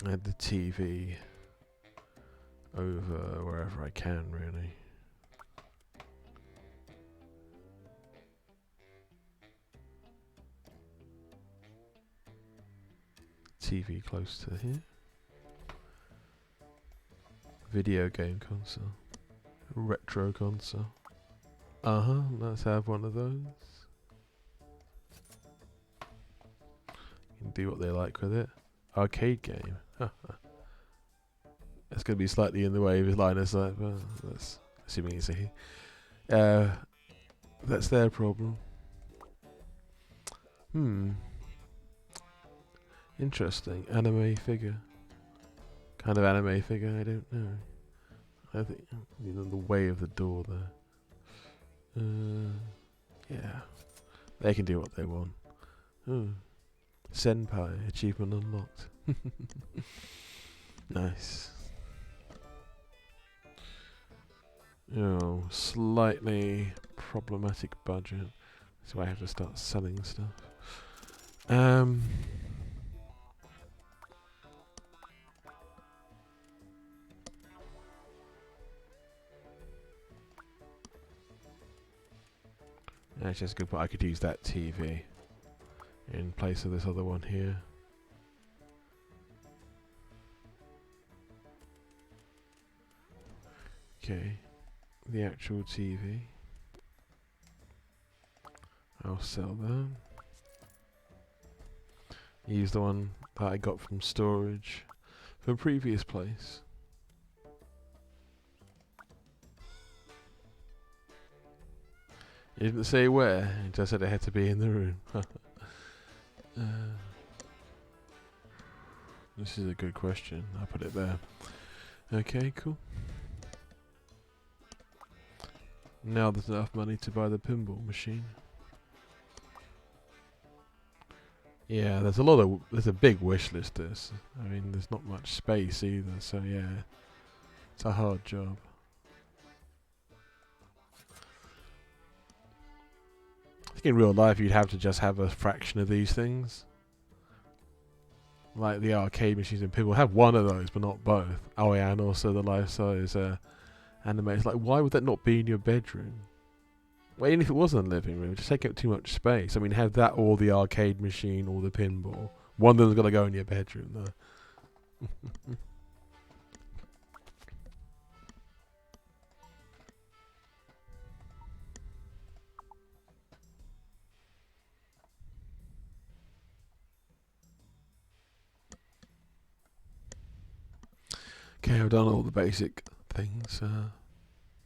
Add the TV over wherever I can, really. TV close to here. Video game console. Retro console. Let's have one of those. You can do what they like with it. Arcade game. It's going to be slightly in the way of his line of sight, but that's assuming he's a he. That's their problem. Interesting. Anime figure. Kind of anime figure, I don't know. I think in the way of the door there. Yeah. They can do what they want. Senpai, achievement unlocked. Nice. Oh, slightly problematic budget. So I have to start selling stuff. Actually, that's a good point. I could use that TV in place of this other one here. Okay, the actual TV. I'll sell that. Use the one that I got from storage from a previous place. You didn't say where, it just said it had to be in the room. This is a good question. I'll put it there. Okay, cool. Now there's enough money to buy the pinball machine. Yeah, there's a big wish list. This, I mean, there's not much space either. So yeah, it's a hard job. I think in real life you'd have to just have a fraction of these things. Like the arcade machines and people have one of those but not both. Oh yeah, and also the life-size anime. It's like, why would that not be in your bedroom? Well, even if it wasn't a living room, just take up too much space. I mean, have that or the arcade machine or the pinball. One of them's got to go in your bedroom though. Okay, I've done all the basic things.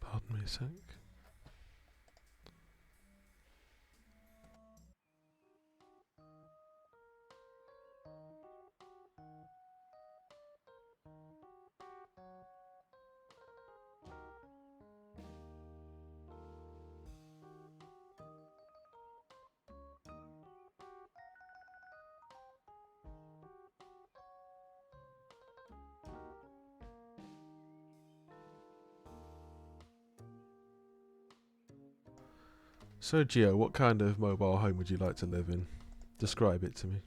Pardon me a sec. So, Gio, what kind of mobile home would you like to live in? Describe it to me.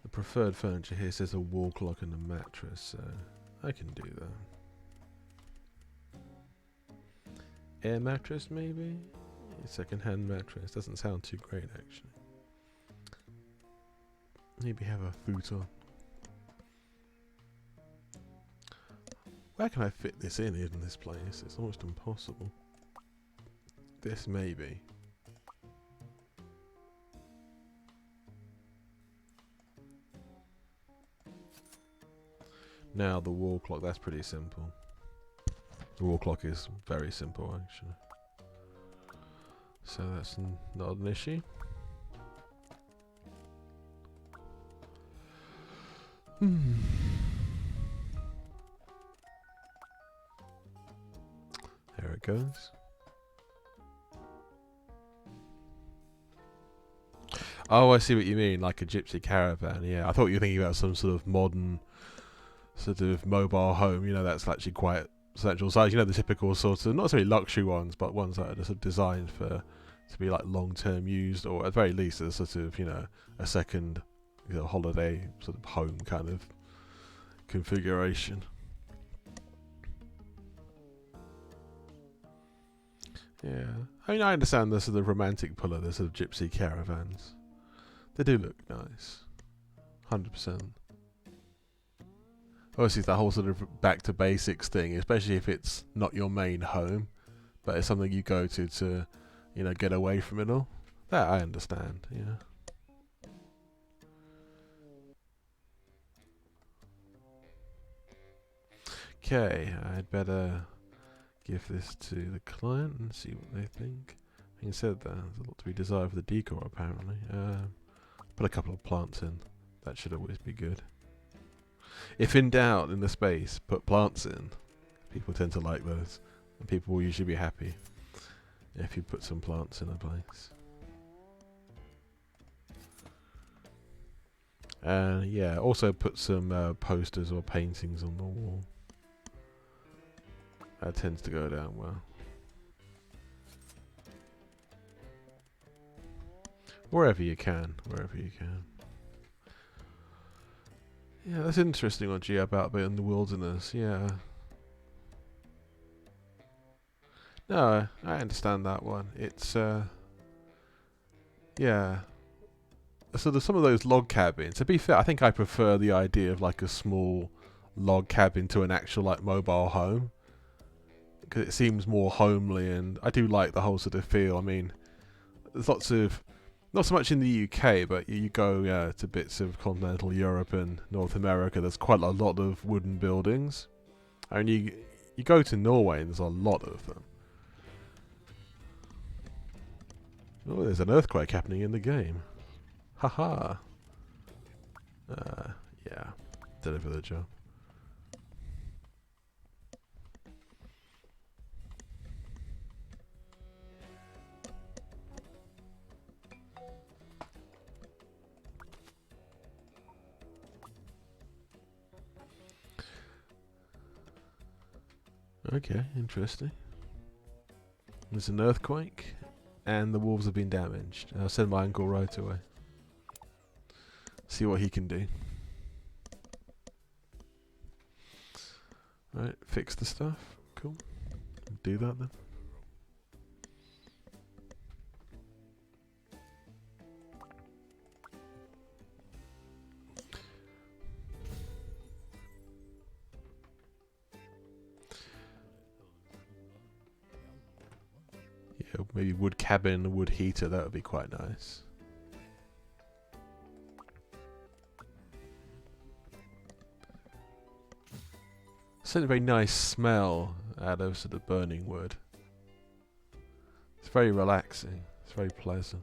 The preferred furniture here says a wall clock and a mattress, so I can do that. Air mattress, maybe? Second-hand mattress. Doesn't sound too great, actually. Maybe have a futon. Where can I fit this in this place? It's almost impossible. This maybe. Now the wall clock, that's pretty simple. The wall clock is very simple actually. So that's not an issue. There it goes. Oh, I see what you mean, like a gypsy caravan. Yeah, I thought you were thinking about some sort of modern, sort of mobile home. You know, that's actually quite central size. You know, the typical sort of, not necessarily luxury ones, but ones that are sort of designed for to be like long-term used, or at the very least, a sort of, you know, a second, you know, holiday sort of home kind of configuration. Yeah, I mean, I understand the sort of romantic pull of the sort of gypsy caravans. They do look nice, 100%. Obviously, it's that whole sort of back to basics thing, especially if it's not your main home, but it's something you go to, you know, get away from it all. That I understand, yeah. Okay, I'd better give this to the client and see what they think. Having said that, there's a lot to be desired for the decor, apparently. Put a couple of plants in. That should always be good. If in doubt in the space, put plants in. People tend to like those. And people will usually be happy if you put some plants in a place. And yeah, also put some posters or paintings on the wall. That tends to go down well. Wherever you can, wherever you can. Yeah, that's interesting on G about being in the wilderness, yeah. No, I understand that one. It's, yeah. So there's some of those log cabins. To be fair, I think I prefer the idea of like a small log cabin to an actual like mobile home. Because it seems more homely, and I do like the whole sort of feel. I mean, there's lots of, not so much in the UK, but you go to bits of continental Europe and North America, there's quite a lot of wooden buildings. I mean, you go to Norway and there's a lot of them. Oh, there's an earthquake happening in the game. Haha. Yeah. Deliver the job. Okay, interesting. There's an earthquake, and the wolves have been damaged. I'll send my uncle right away. See what he can do. Right, fix the stuff. Cool. Do that then. Yeah, maybe wood cabin, wood heater, that would be quite nice. Certainly a very nice smell out of sort of burning wood. It's very relaxing. It's very pleasant.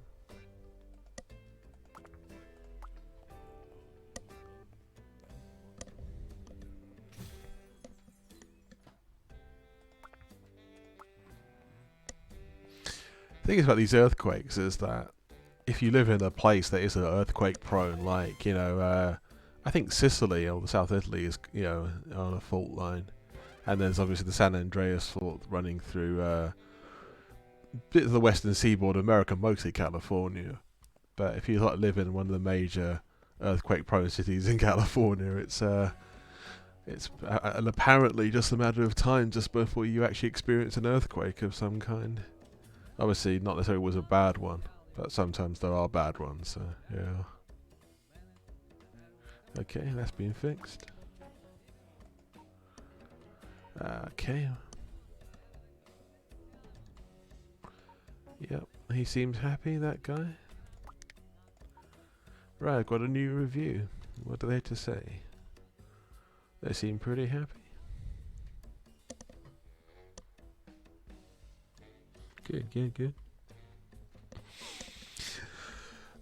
The thing is about these earthquakes is that if you live in a place that is earthquake prone, like, I think Sicily or the South Italy is, on a fault line. And there's obviously the San Andreas fault running through bit of the western seaboard of America, mostly California. But if you live in one of the major earthquake prone cities in California, it's apparently just a matter of time just before you actually experience an earthquake of some kind. Obviously, not necessarily was a bad one, but sometimes there are bad ones, so yeah. Okay, that's been fixed. Okay. Yep, he seems happy, that guy. Right, I've got a new review. What do they have to say? They seem pretty happy. Good.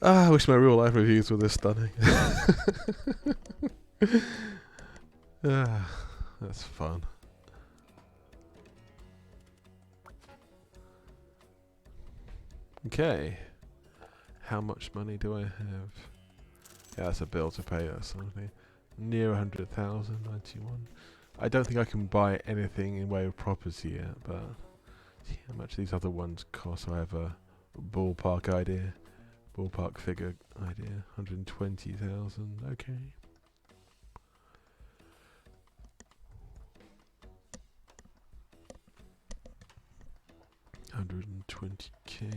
I wish my real life reviews were this stunning. That's fun. Okay. How much money do I have? Yeah, that's a bill to pay or something. Near 100,000, 91. I don't think I can buy anything in way of property yet, but see how much these other ones cost. I have a ballpark figure idea. 120,000. Okay. $120K.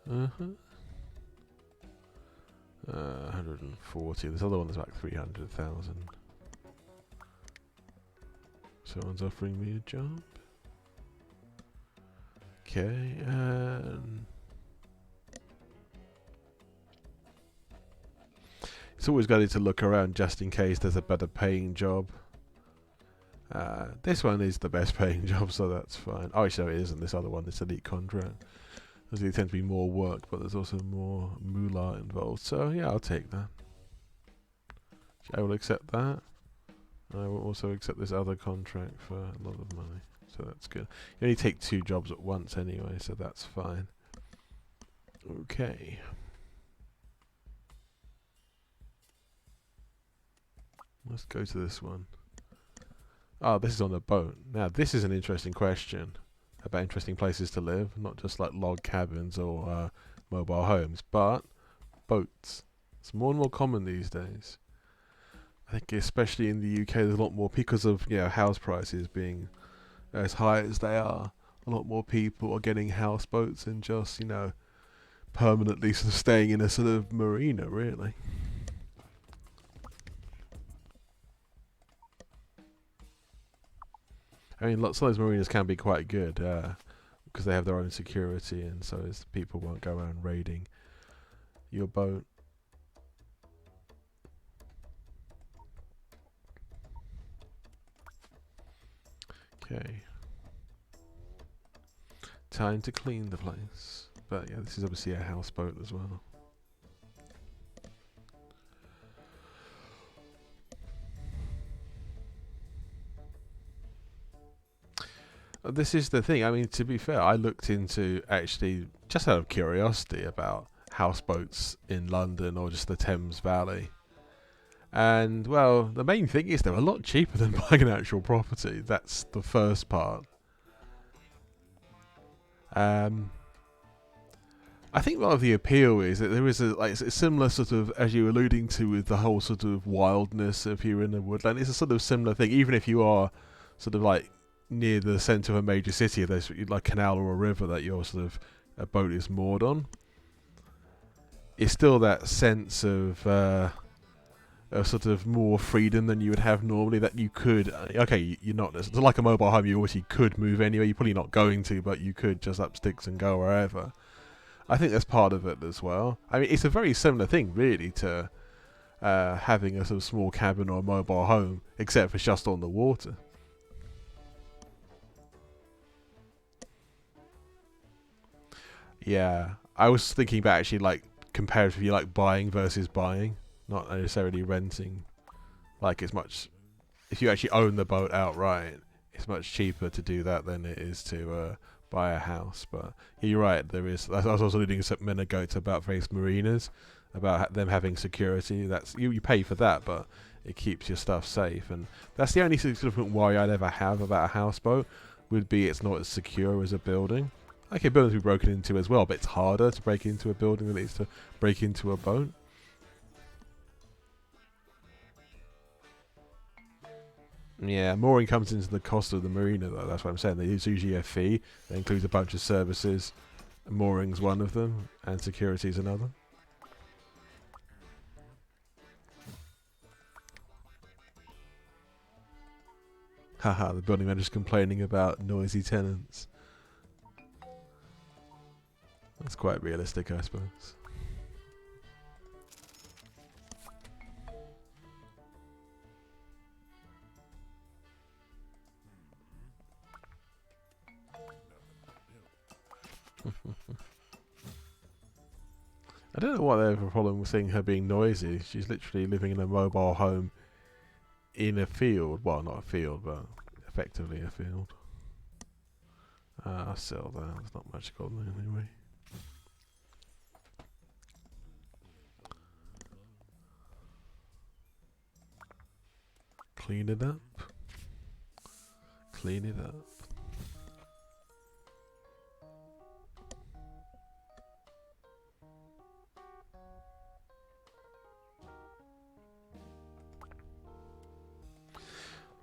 140. This other one is like 300,000. Someone's offering me a job. Okay, it's always good to look around just in case there's a better paying job. This one is the best paying job, so that's fine. Oh, actually, it isn't. This other one, this elite contract. There tends to be more work, but there's also more moolah involved. So yeah, I'll take that. I will accept that. I will also accept this other contract for a lot of money. So that's good. You only take 2 jobs at once anyway, so that's fine. Okay. Let's go to this one. Oh, this is on a boat. Now, this is an interesting question about interesting places to live, not just like log cabins or mobile homes, but boats. It's more and more common these days. I think especially in the UK, there's a lot more, because of house prices being as high as they are. A lot more people are getting houseboats and just permanently sort of staying in a sort of marina, really. I mean, lots of those marinas can be quite good because they have their own security, and so people won't go around raiding your boat. Okay. Time to clean the place. But yeah, this is obviously a houseboat as well. This is the thing. I mean, to be fair, I looked into, actually, just out of curiosity, about houseboats in London or just the Thames Valley. And, well, the main thing is they're a lot cheaper than buying an actual property. That's the first part. I think a lot of the appeal is that there is a similar sort of, as you were alluding to, with the whole sort of wildness if you're in the woodland. It's a sort of similar thing, even if you are sort of like near the centre of a major city, if there's like a canal or a river that your sort of a boat is moored on. It's still that sense of sort of more freedom than you would have normally, that you could, you're not, it's like a mobile home, you obviously could move anywhere, you're probably not going to, but you could just up sticks and go wherever. I think that's part of it as well. I mean, it's a very similar thing really to having a sort of small cabin or a mobile home, except for just on the water. Yeah, I was thinking about actually like comparatively like buying versus buying, not necessarily renting. Like it's much, if you actually own the boat outright, it's much cheaper to do that than it is to buy a house. But yeah, you're right. There is. I was also reading a minute ago about various marinas, about them having security. That's you pay for that, but it keeps your stuff safe. And that's the only significant worry I'd ever have about a houseboat. Would be it's not as secure as a building. Okay, buildings will be broken into as well, but it's harder to break into a building than it is to break into a boat. Yeah, mooring comes into the cost of the marina, though. That's what I'm saying. There's usually a fee that includes a bunch of services. Mooring's one of them, and security's another. Haha, the building manager's complaining about noisy tenants. That's quite realistic, I suppose. I don't know why they have a problem with seeing her being noisy. She's literally living in a mobile home in a field. Well, not a field, but effectively a field. I'll sell that. There's not much got there anyway. Clean it up. Clean it up.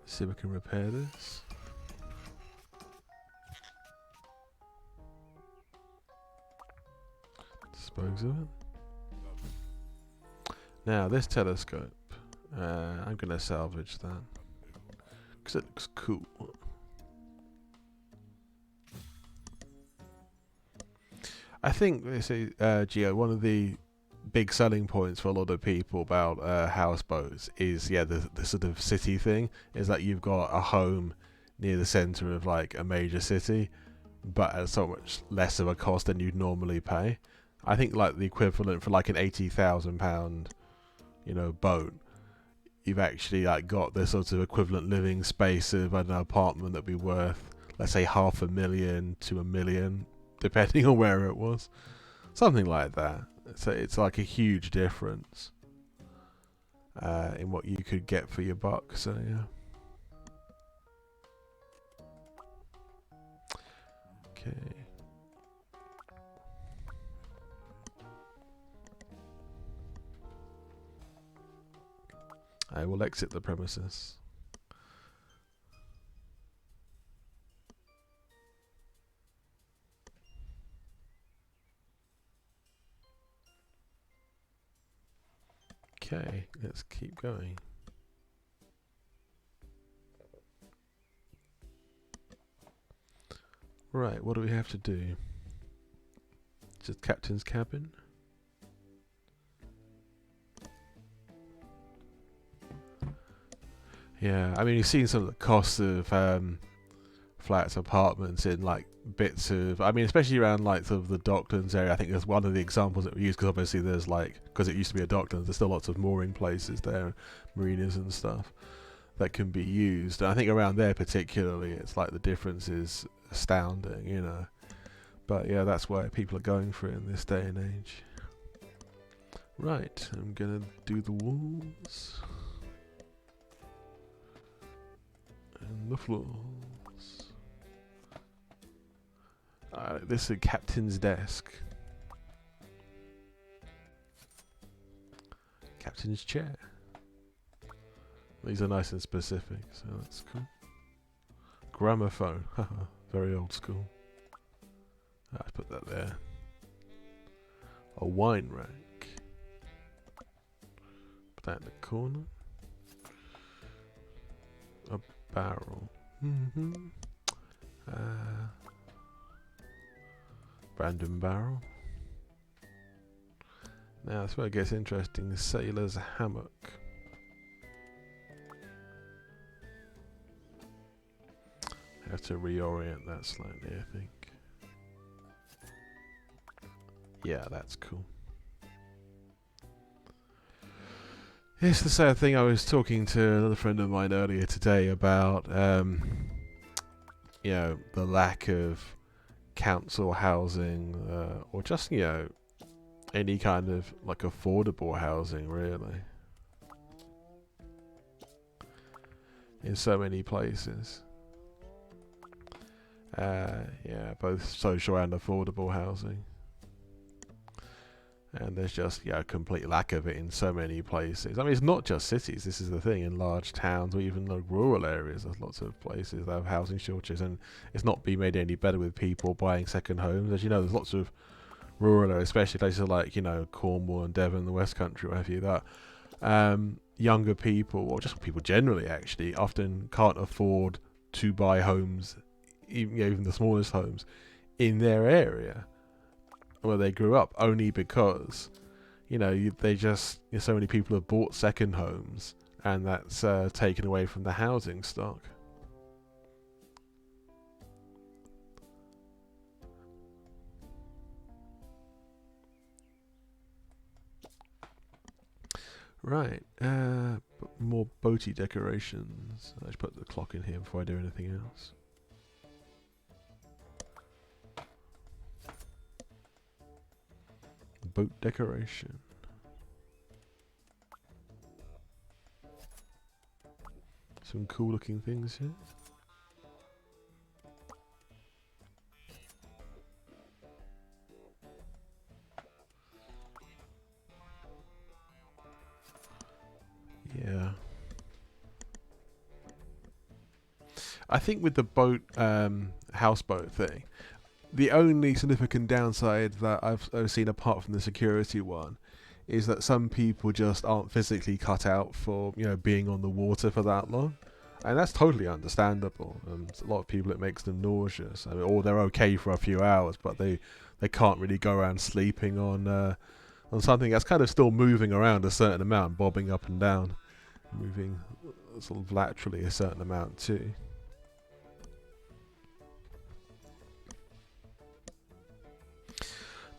See if we can repair this. Dispose of it. Now this telescope, I'm gonna salvage that because it looks cool. I think this is Geo. One of the big selling points for a lot of people about houseboats is the sort of city thing is that you've got a home near the centre of like a major city, but at so much less of a cost than you'd normally pay. I think like the equivalent for like an £80,000, boat, you've actually like got the sort of equivalent living space of an apartment that'd be worth, let's say, $500,000 to $1 million, depending on where it was, something like that. So it's like a huge difference in what you could get for your buck. So yeah. Okay. I will exit the premises. Okay, let's keep going. Right, what do we have to do? Just captain's cabin? Yeah, I mean, you've seen some of the costs of flats, apartments in like bits of, I mean, especially around like sort of the Docklands area. I think there's one of the examples that we use because obviously there's like, because it used to be a Docklands, there's still lots of mooring places there, marinas and stuff that can be used. And I think around there particularly, it's like the difference is astounding, But yeah, that's why people are going for it in this day and age. Right, I'm gonna do the walls. And the floors. This is a captain's desk. Captain's chair. These are nice and specific, so that's cool. Gramophone. Haha, very old school. I'll put that there. A wine rack. Put that in the corner. A barrel. Random barrel. Now that's where it gets interesting. Sailor's hammock. I have to reorient that slightly, I think. Yeah, that's cool. It's the same thing. I was talking to another friend of mine earlier today about, you know, the lack of council housing, or just, you know, any kind of like affordable housing, really, in so many places. Yeah, both social and affordable housing. And there's just, yeah, a complete lack of it in so many places. I mean, it's not just cities. This is the thing. In large towns or even like rural areas, there's lots of places that have housing shortages, and it's not being made any better with people buying second homes. As you know, there's lots of rural areas, especially places like, you know, Cornwall and Devon, the West Country, what have you, that younger people, or just people generally, actually, often can't afford to buy homes, even the smallest homes, in their area where they grew up, only because, you know, they just, you know, so many people have bought second homes, and that's taken away from the housing stock. Right, more boaty decorations. I should put the clock in here before I do anything else. Boat decoration. Some cool looking things here. Yeah. I think with the boat, houseboat thing, the only significant downside that I've seen apart from the security one is that some people just aren't physically cut out for, you know, being on the water for that long. And that's totally understandable. A lot of people, it makes them nauseous. I mean, or they're okay for a few hours, but they can't really go around sleeping on something that's kind of still moving around a certain amount, bobbing up and down, moving sort of laterally a certain amount too.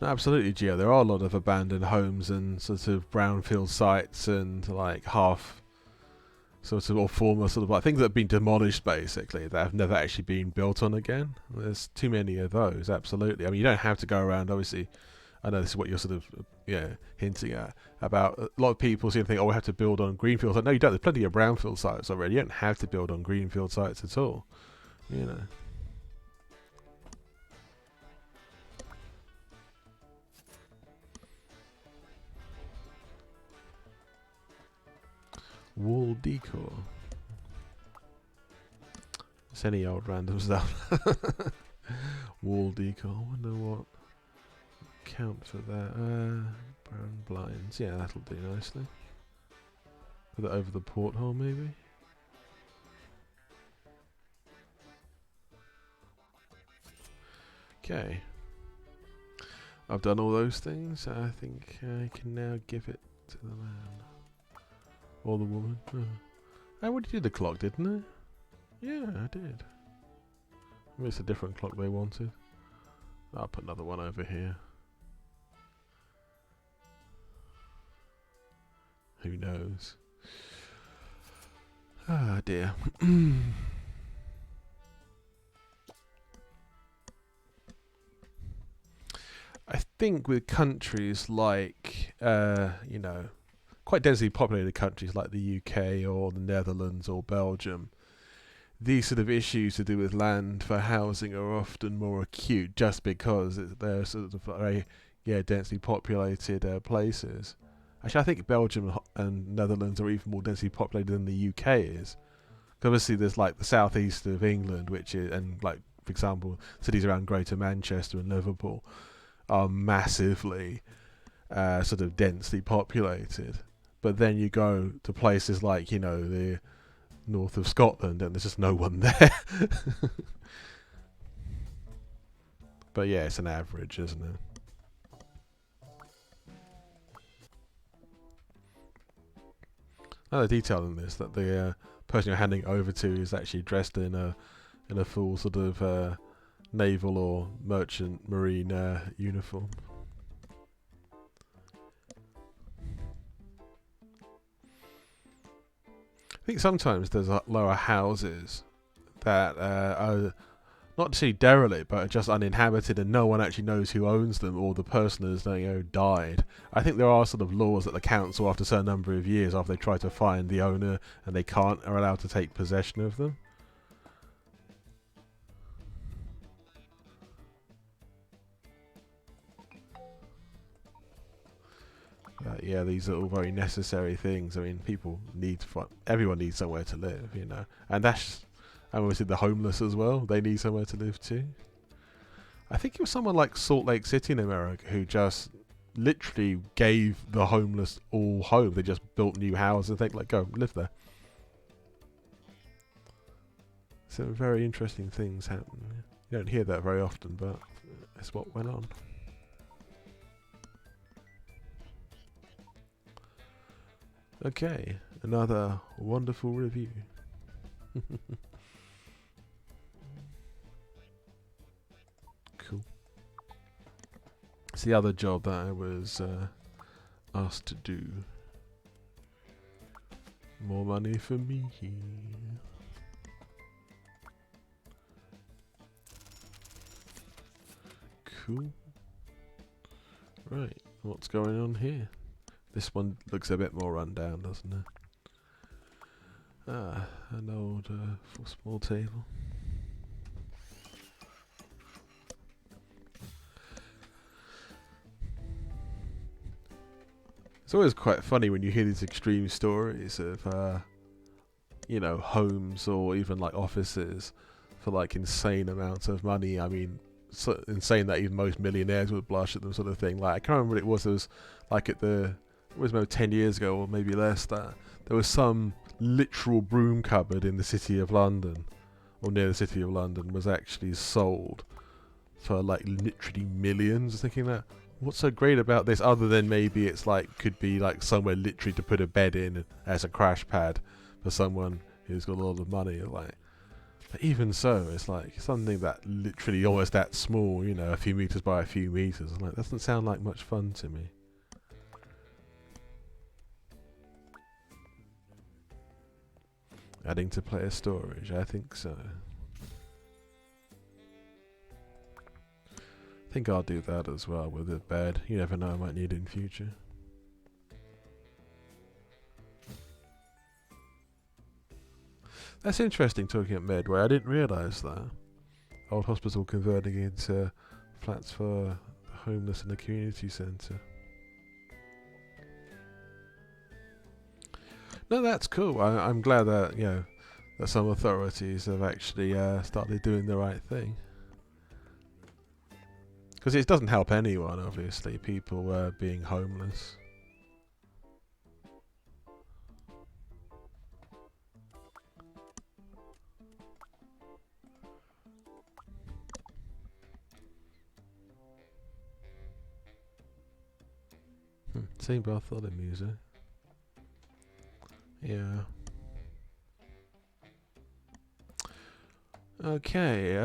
No, absolutely, Gio. There are a lot of abandoned homes and sort of brownfield sites and like half sort of or former sort of like things that have been demolished basically that have never actually been built on again. There's too many of those. Absolutely. I mean, you don't have to go around. Obviously, I know this is what you're sort of hinting at about. A lot of people seem to think, oh, we have to build on greenfield. Like, no, you don't. There's plenty of brownfield sites already. You don't have to build on greenfield sites at all. You know. Wall decor. It's any old random stuff. Wall decor. I wonder what count for that. Brown blinds. Yeah, that'll do nicely. Put it over the porthole, maybe. Okay. I've done all those things. I think I can now give it to the man. Or the woman. Oh. I already did the clock, didn't I? Yeah, I did. Maybe it's a different clock they wanted. I'll put another one over here. Who knows? Ah, dear. I think with countries like, you know, quite densely populated countries like the UK or the Netherlands or Belgium, these sort of issues to do with land for housing are often more acute just because they're sort of very, yeah, densely populated places. Actually, I think Belgium and Netherlands are even more densely populated than the UK is. 'Cause obviously, there's like the southeast of England, which is, and like, for example, cities around Greater Manchester and Liverpool are massively sort of densely populated. But then you go to places like, you know, the north of Scotland and there's just no one there. But yeah, it's an average, isn't it? Another detail in this that the person you're handing over to is actually dressed in a full sort of naval or merchant marine uniform. I think sometimes there's lower houses that are not necessarily derelict, but are just uninhabited, and no one actually knows who owns them, or the person has died. I think there are sort of laws that the council, after a certain number of years, after they try to find the owner and they are allowed to take possession of them. Yeah, these are all very necessary things. I mean, everyone needs somewhere to live, and obviously the homeless as well. They need somewhere to live too. I think it was someone like Salt Lake City in America who just literally gave the homeless all home. They just built new houses and they go live there. Some very interesting things happen. You don't hear that very often, but that's what went on. Okay, another wonderful review. Cool. It's the other job that I was asked to do. More money for me. Cool. Right, what's going on here? This one looks a bit more run down, doesn't it? Ah, an old small table. It's always quite funny when you hear these extreme stories of, homes or even like offices for like insane amounts of money. I mean, so insane that even most millionaires would blush at them, sort of thing. Like, I can't remember what it was. It was like it was maybe 10 years ago or maybe less, that there was some literal broom cupboard in the city of London, or near the city of London, was actually sold for like literally millions. Thinking that, what's so great about this other than maybe it's like could be like somewhere literally to put a bed in as a crash pad for someone who's got a lot of money. Like, but even so, it's like something that literally almost that small, a few meters by a few meters. Like, doesn't sound like much fun to me. Adding to player storage, I think so. I think I'll do that as well with the bed. You never know, I might need it in future. That's interesting, talking at Medway. I didn't realise that. Old hospital converting into flats for homeless in the community centre. No, that's cool. I'm glad that that some authorities have actually started doing the right thing. Because it doesn't help anyone, obviously, people being homeless. St. Bartholomew, is it? Yeah. Okay,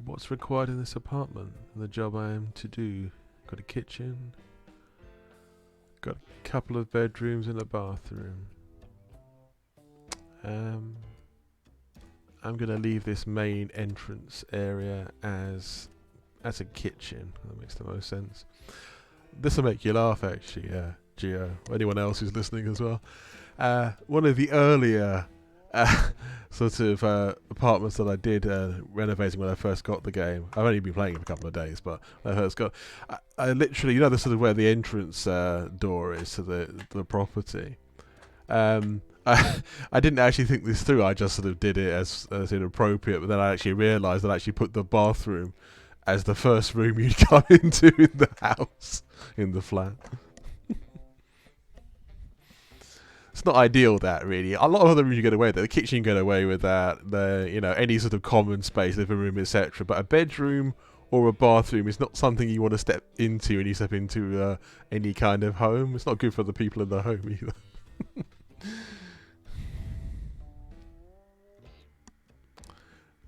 what's required in this apartment? The job I am to do. Got a kitchen. Got a couple of bedrooms and a bathroom. I'm gonna leave this main entrance area as a kitchen. That makes the most sense. This will make you laugh, actually. Gio, anyone else who's listening as well. One of the earlier sort of apartments that I did renovating when I first got the game. I've only been playing it for a couple of days, but when I first got, I literally, the sort of where the entrance door is to the property. I didn't actually think this through. I just sort of did it as inappropriate, but then I actually realised that I actually put the bathroom as the first room you'd come into in the house, in the flat. It's not ideal, that, really. A lot of other rooms you get away with that. The kitchen you get away with that. Any sort of common space, living room, etc. But a bedroom or a bathroom is not something you want to step into when you step into any kind of home. It's not good for the people in the home either.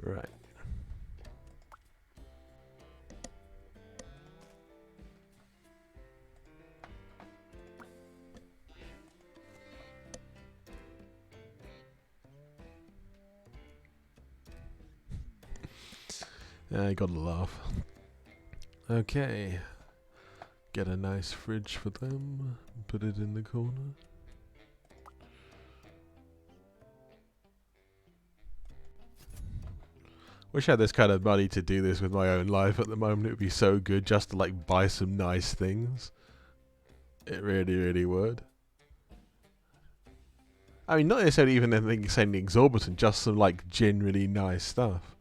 Right. I gotta laugh. Okay. Get a nice fridge for them. Put it in the corner. Wish I had this kind of money to do this with my own life at the moment. It would be so good just to like buy some nice things. It really, really would. I mean, not necessarily even anything exorbitant, just some like genuinely nice stuff.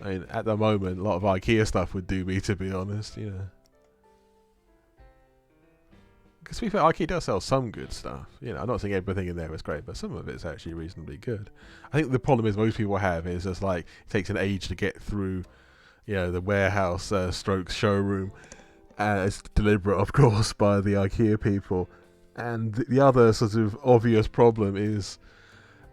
I mean, at the moment, a lot of IKEA stuff would do me, to be honest, you know. Because to be fair, IKEA does sell some good stuff. You know, I'm not saying everything in there is great, but some of it's actually reasonably good. I think the problem is most people have is just like it takes an age to get through, you know, the warehouse stroke showroom. It's deliberate, of course, by the IKEA people. And the other sort of obvious problem is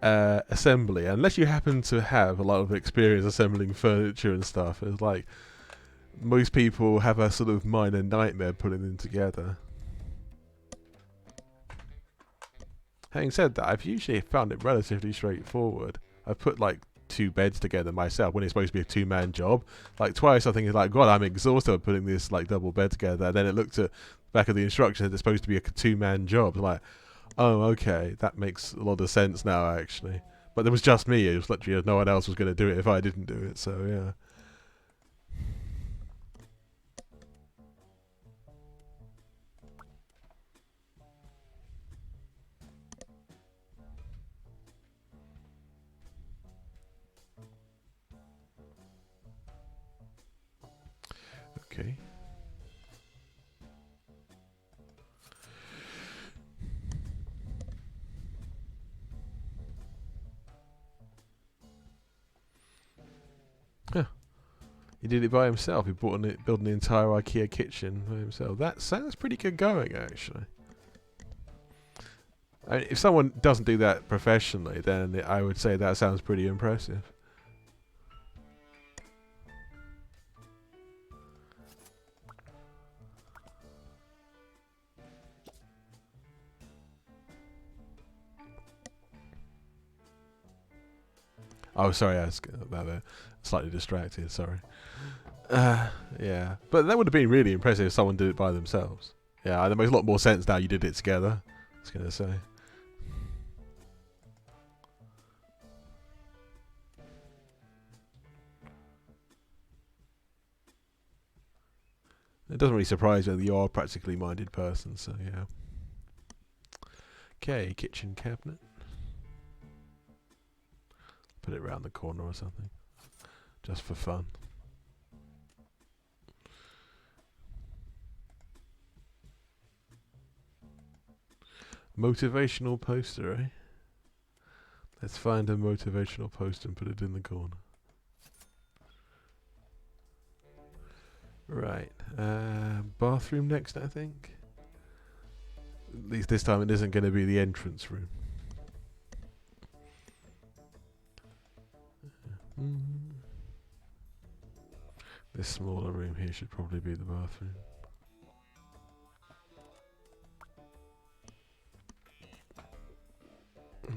assembly. Unless you happen to have a lot of experience assembling furniture and stuff, it's like most people have a sort of minor nightmare putting them together. Having said that, I've usually found it relatively straightforward. I've put like 2 beds together myself when it's supposed to be a 2-man job. Like twice I think it's like, God, I'm exhausted of putting this like double bed together. And then it looked at back of the instructions, it's supposed to be a 2-man job. I'm like, oh, okay, that makes a lot of sense now actually. But there was just me. It was literally no one else was going to do it if I didn't do it. So yeah. Okay. Huh. He did it by himself. He built an entire IKEA kitchen by himself. That sounds pretty good going, actually. I mean, if someone doesn't do that professionally, then I would say that sounds pretty impressive. Oh, sorry, I was slightly distracted. Sorry. Yeah, but that would have been really impressive if someone did it by themselves. Yeah, it makes a lot more sense now you did it together. I was gonna say. It doesn't really surprise me that you are a practically minded person, so yeah. Okay, kitchen cabinet. Put it around the corner or something. Just for fun. Motivational poster, eh? Let's find a motivational poster and put it in the corner. Right. Bathroom next, I think. At least this time it isn't going to be the entrance room. This smaller room here should probably be the bathroom.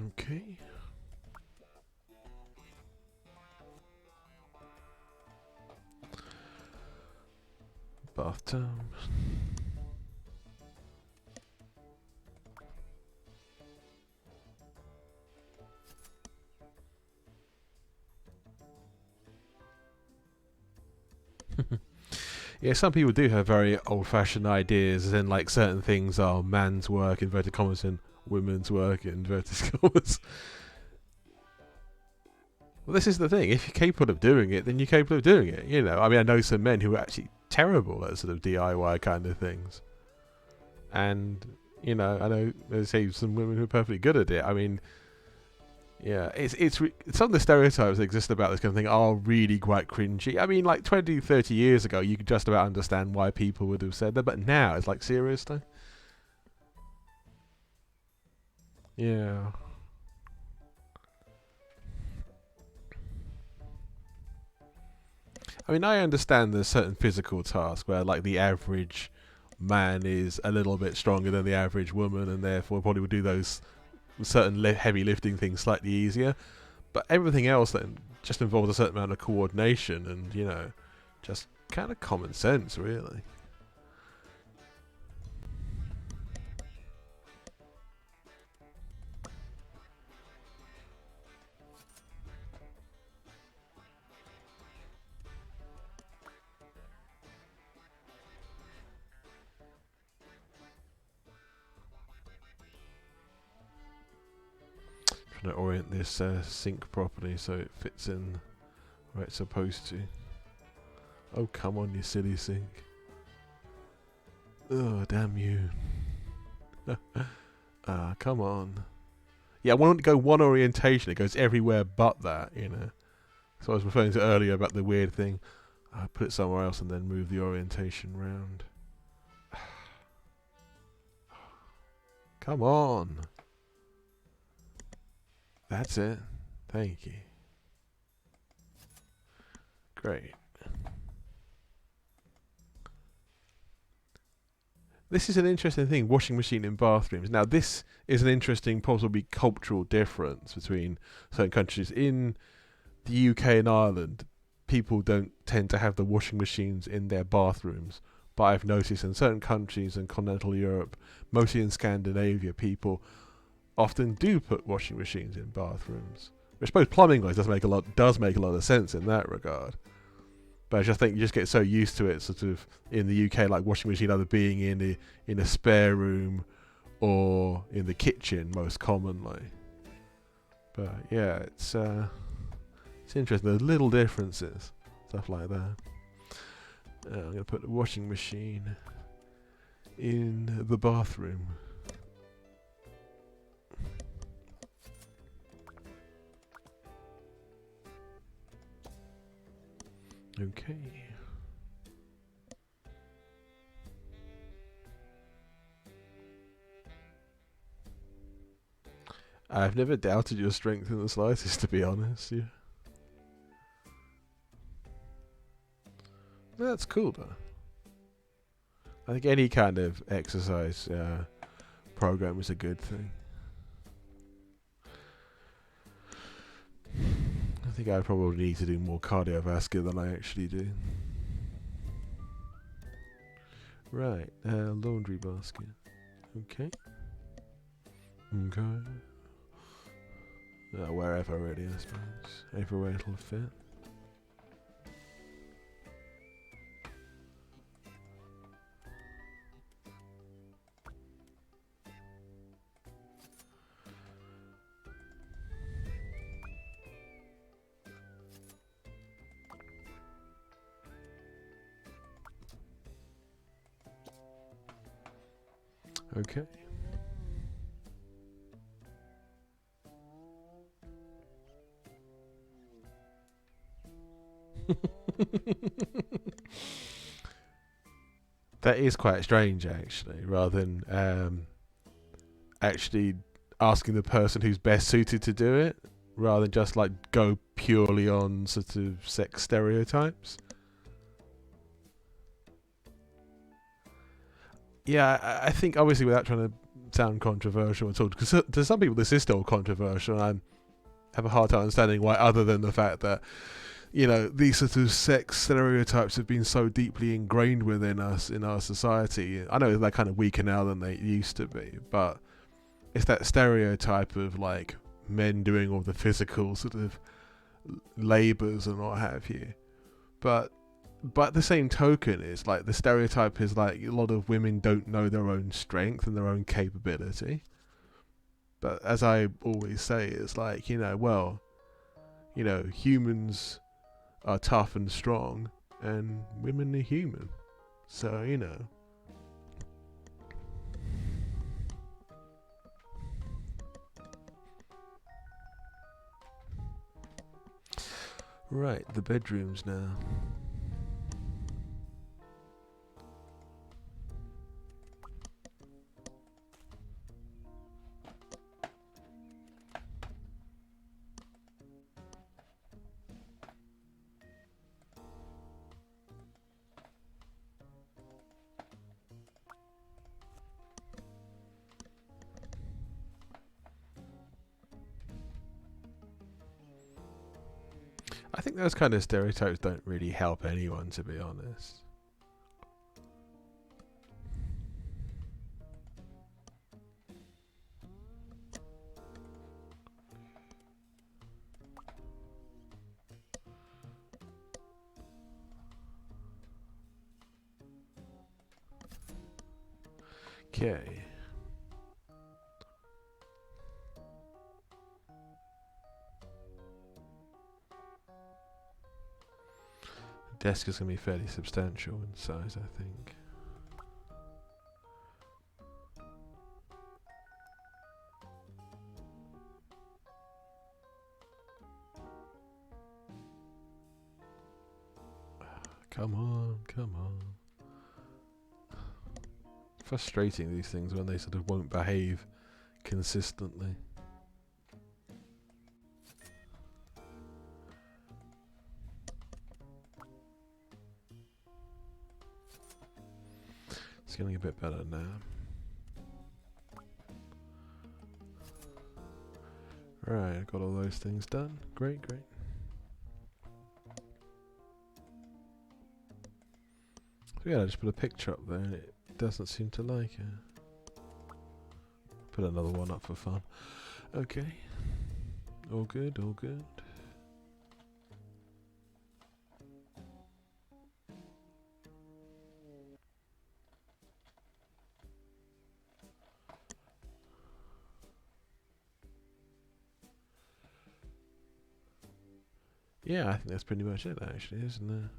Okay. Bathtub. Yeah, some people do have very old-fashioned ideas, as in like certain things are man's work, inverted commas, and women's work, inverted commas. Well, this is the thing. If you're capable of doing it, then you're capable of doing it. You know, I mean, I know some men who are actually terrible at sort of DIY kind of things. And, you know, I know there's some women who are perfectly good at it. I mean, yeah, some of the stereotypes that exist about this kind of thing are really quite cringy. I mean, like 20, 30 years ago, you could just about understand why people would have said that. But now, it's like, seriously? Yeah. I mean, I understand there's certain physical tasks where, like, the average man is a little bit stronger than the average woman, and therefore probably would do those certain heavy lifting things slightly easier. But everything else then just involves a certain amount of coordination and, just kind of common sense, really. Trying to orient this sink properly so it fits in where it's supposed to. Oh, come on, you silly sink. Oh, damn you. Come on. Yeah, I want to go one orientation. It goes everywhere but that, So I was referring to earlier about the weird thing. I put it somewhere else and then move the orientation round. Come on. That's it. Thank you. Great. This is an interesting thing, washing machine in bathrooms. Now, this is an interesting, possibly cultural difference between certain countries. In the UK and Ireland, people don't tend to have the washing machines in their bathrooms. But I've noticed in certain countries in continental Europe, mostly in Scandinavia, people often do put washing machines in bathrooms. I suppose plumbing-wise does make a lot of sense in that regard. But I just think you just get so used to it, sort of in the UK, like washing machine either being in a spare room or in the kitchen most commonly. But yeah, it's interesting. There's little differences, stuff like that. I'm going to put the washing machine in the bathroom. Okay. I've never doubted your strength in the slightest, to be honest. Yeah. That's cool, though. I think any kind of exercise program is a good thing. I think I probably need to do more cardiovascular than I actually do. Right, laundry basket. Okay. Okay. Wherever really, I suppose. Everywhere it'll fit. Okay. That is quite strange, actually, rather than actually asking the person who's best suited to do it, rather than just like go purely on sort of sex stereotypes. Yeah, I think obviously without trying to sound controversial at all, because to some people this is still controversial, and I have a hard time understanding why, other than the fact that these sort of sex stereotypes have been so deeply ingrained within us in our society. I know they're kind of weaker now than they used to be, but it's that stereotype of like men doing all the physical sort of labours and what have you. But the same token is like the stereotype is like a lot of women don't know their own strength and their own capability. But as I always say, it's like, humans are tough and strong, and women are human. So, Right, the bedrooms now. I think those kind of stereotypes don't really help anyone, to be honest. Okay. The desk is going to be fairly substantial in size, I think. Come on, come on. Frustrating, these things, when they sort of won't behave consistently. It's getting a bit better now. Right, I got all those things done. Great, great. So yeah, I just put a picture up there and it doesn't seem to like it. Put another one up for fun. Okay. All good, all good. Yeah, I think that's pretty much it actually, isn't it?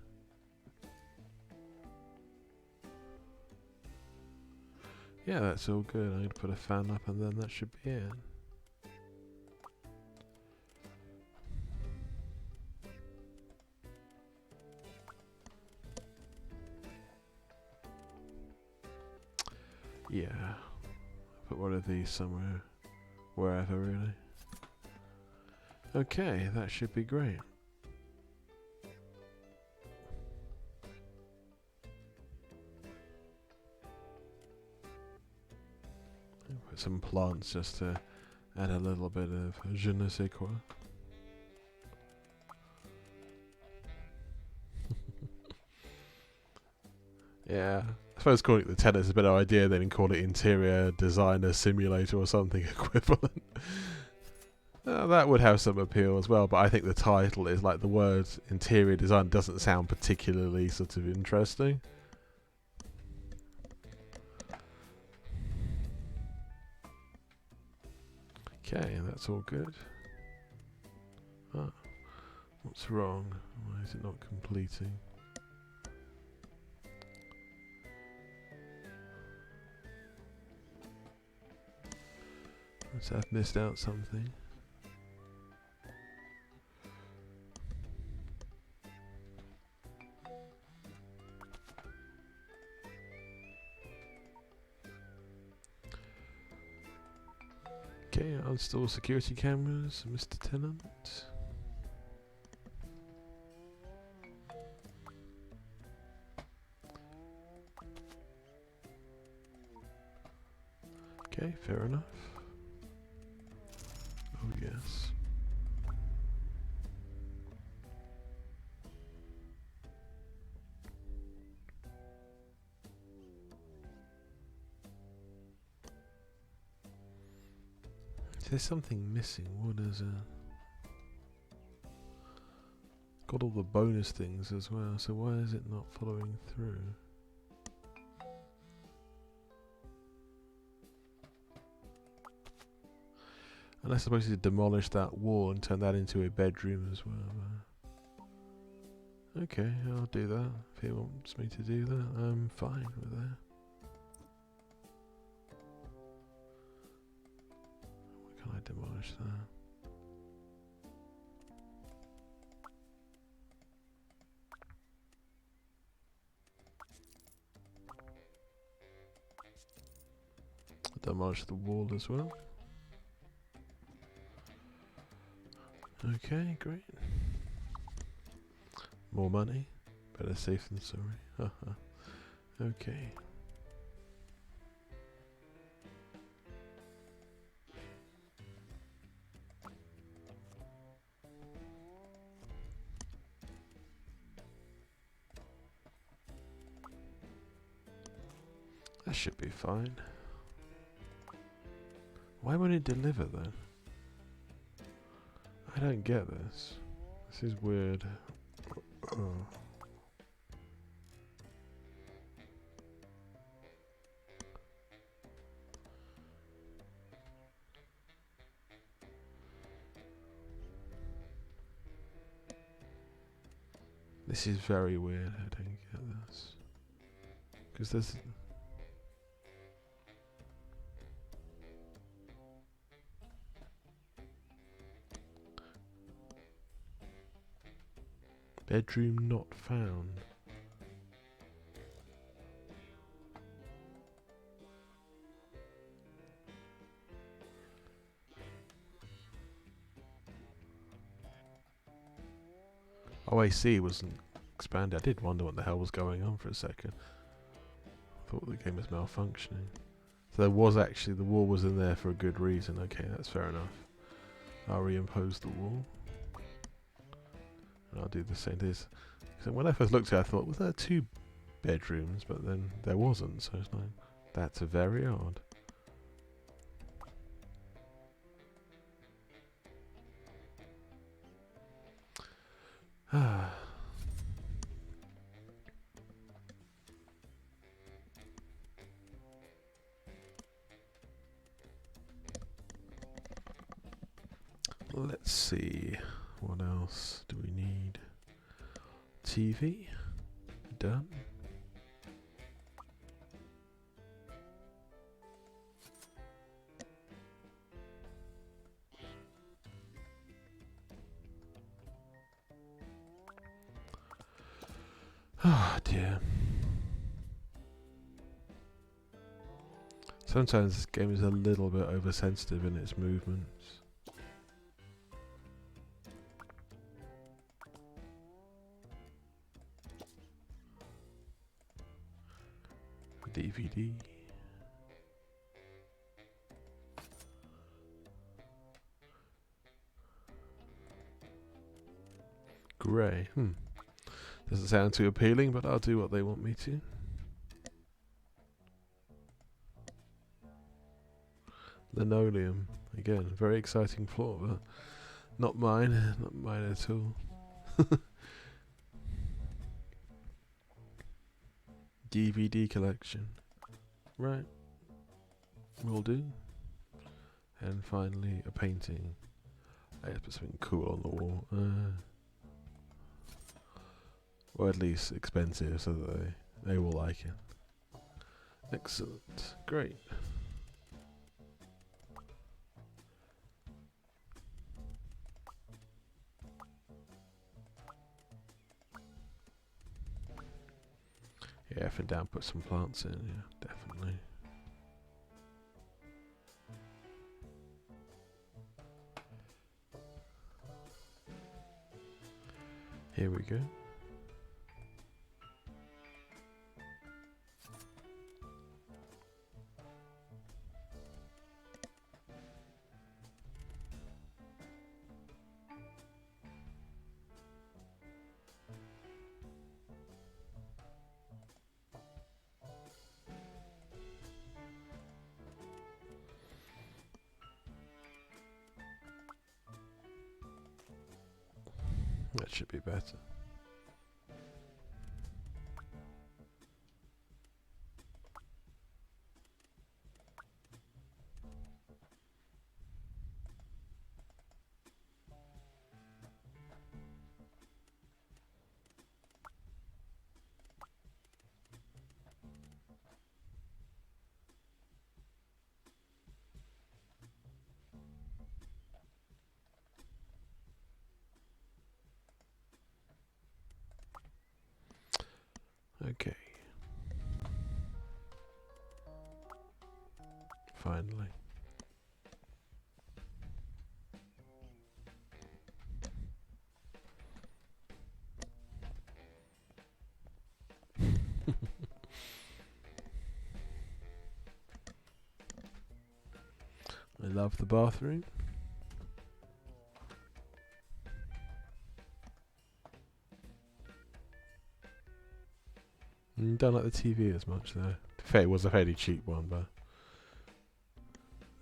Yeah, that's all good. I'm going to put a fan up and then that should be it. Yeah. Put one of these somewhere. Wherever, really. Okay, that should be great. Put some plants just to add a little bit of je ne sais quoi. Yeah, I suppose calling it the Tenants is a better idea than call it Interior Designer Simulator or something equivalent. That would have some appeal as well, but I think the title is like the word interior design doesn't sound particularly sort of interesting. Okay, that's all good. Ah, what's wrong? Why is it not completing? Must have missed out something. Okay, I'll install security cameras, Mr. Tenant. Okay, fair enough. Oh yes. There's something missing. What is it? Got all the bonus things as well, so why is it not following through? Unless I'm supposed to demolish that wall and turn that into a bedroom as well. Okay, I'll do that. If he wants me to do that, I'm fine with that. Why can't I demolish that? Demolish the wall as well. Okay, great. More money. Better safe than sorry. Okay. That should be fine. Why won't it deliver then? I don't get this. This is weird. Oh. This is very weird. I don't get this. Because there's... Bedroom not found. Oh, I see. It wasn't expanded. I did wonder what the hell was going on for a second. I thought the game was malfunctioning. So there was actually, the wall was in there for a good reason. Okay, that's fair enough. I'll reimpose the wall. And I'll do the same. So when I first looked at it, I thought, was there 2 bedrooms? But then there wasn't. So it's like, that's very odd. Ah. Let's see. What else do we need? TV. Done. Oh dear. Sometimes this game is a little bit oversensitive in its movements. DVD. Grey. Doesn't sound too appealing, but I'll do what they want me to. Linoleum. Again, very exciting plot, but not mine. Not mine at all. DVD collection. Right. Will do. And finally, a painting. I have to put something cool on the wall. Or at least expensive so that they will like it. Excellent. Great. Yeah, up and down, put some plants in, yeah, definitely. Here we go. That should be better. Okay. Finally. I love the bathroom. Don't like the TV as much though. Fair, it was a fairly cheap one, but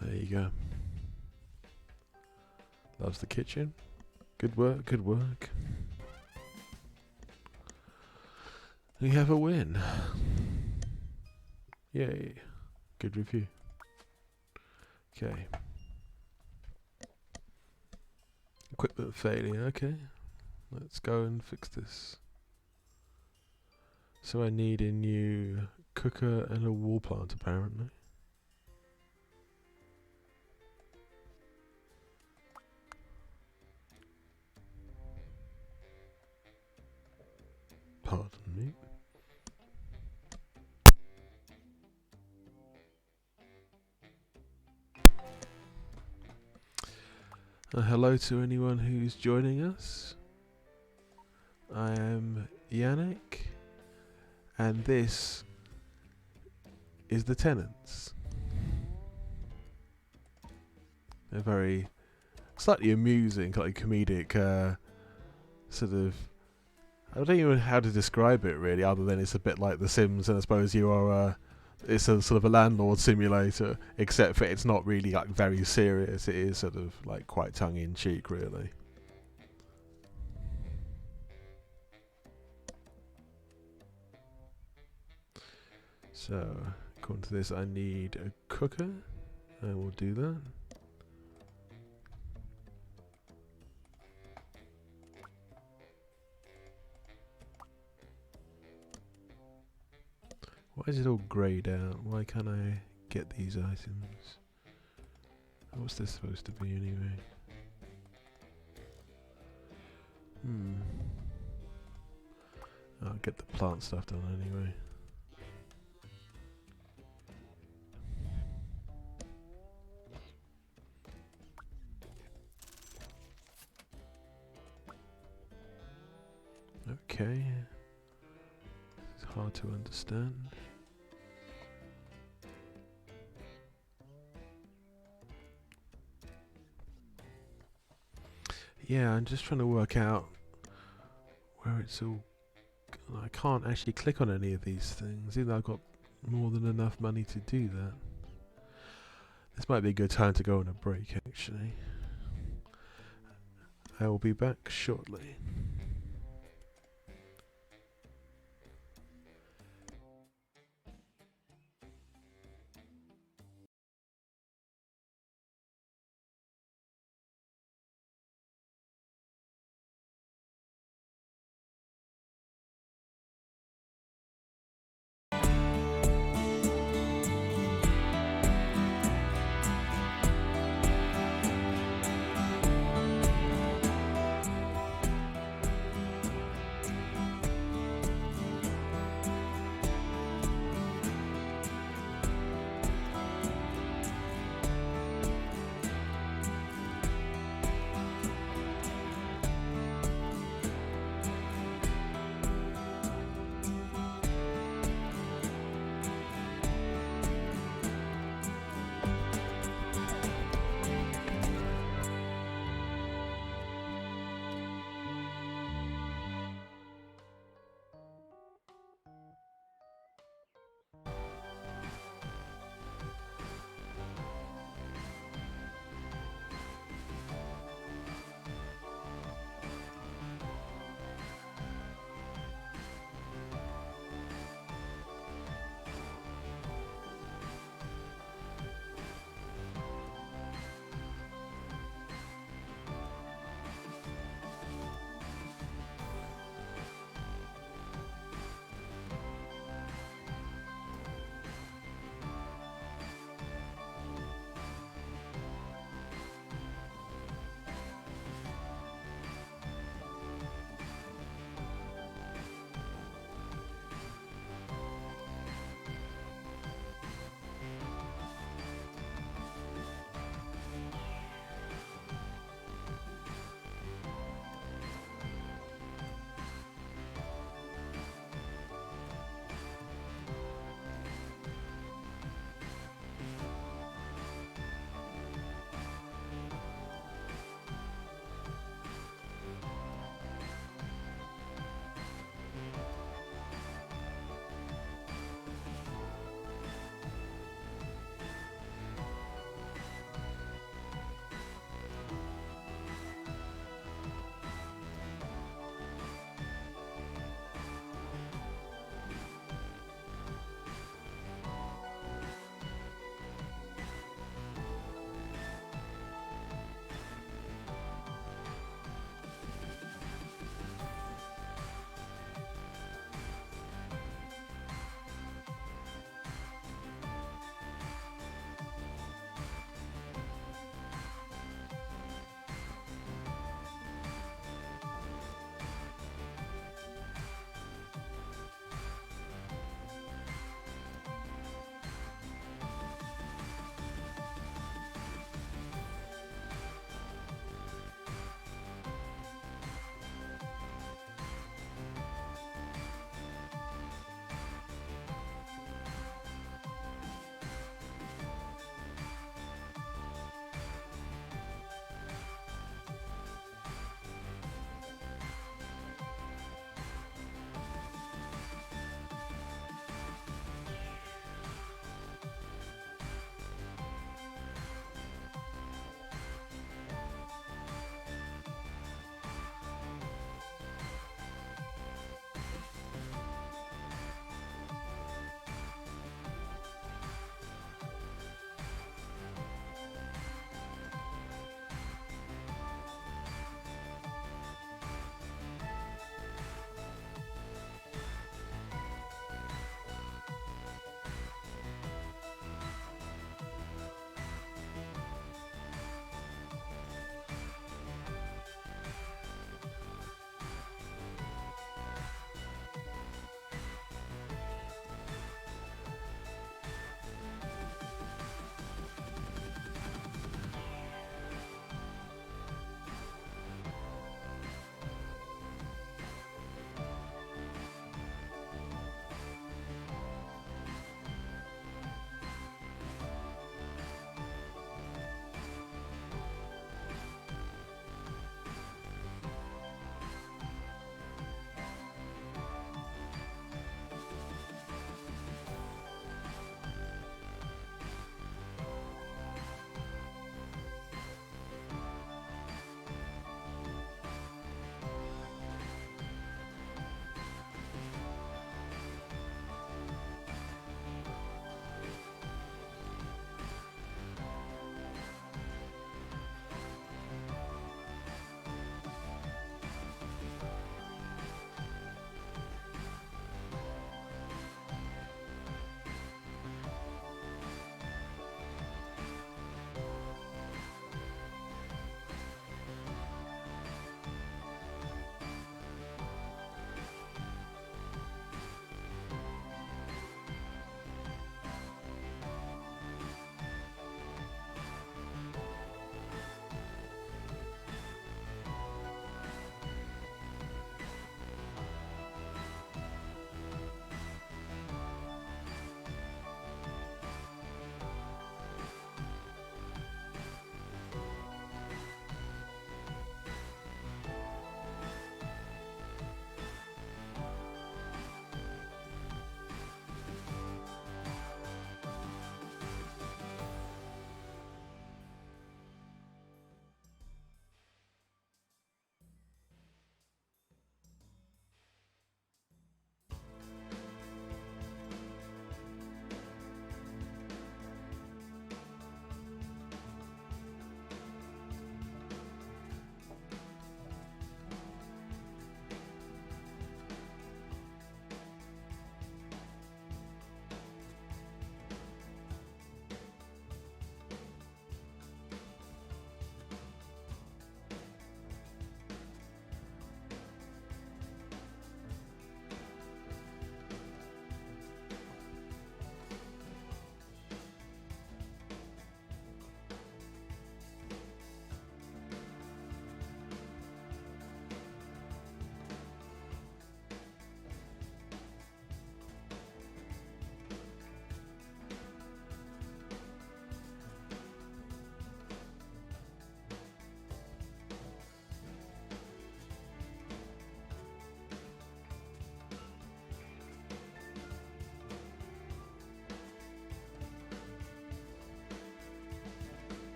there you go. Loves the kitchen. Good work, good work. We have a win. Yay. Good review. Okay. Equipment failure, okay. Let's go and fix this. So I need a new cooker and a wall plant apparently. Pardon me. Hello to anyone who's joining us. I am Yannick, and this is the Tenants. They're very slightly amusing, like comedic, sort of. I don't even know how to describe it really, other than it's a bit like The Sims, and I suppose you are. It's a sort of a landlord simulator, except for it's not really like very serious. It is sort of like quite tongue in cheek, really. So, according to this, I need a cooker. I will do that. Why is it all greyed out? Why can't I get these items? What's this supposed to be anyway? I'll get the plant stuff done anyway. Okay. It's hard to understand. Yeah, I'm just trying to work out where it's all. I can't actually click on any of these things, even though I've got more than enough money to do that. This might be a good time to go on a break, actually. I will be back shortly.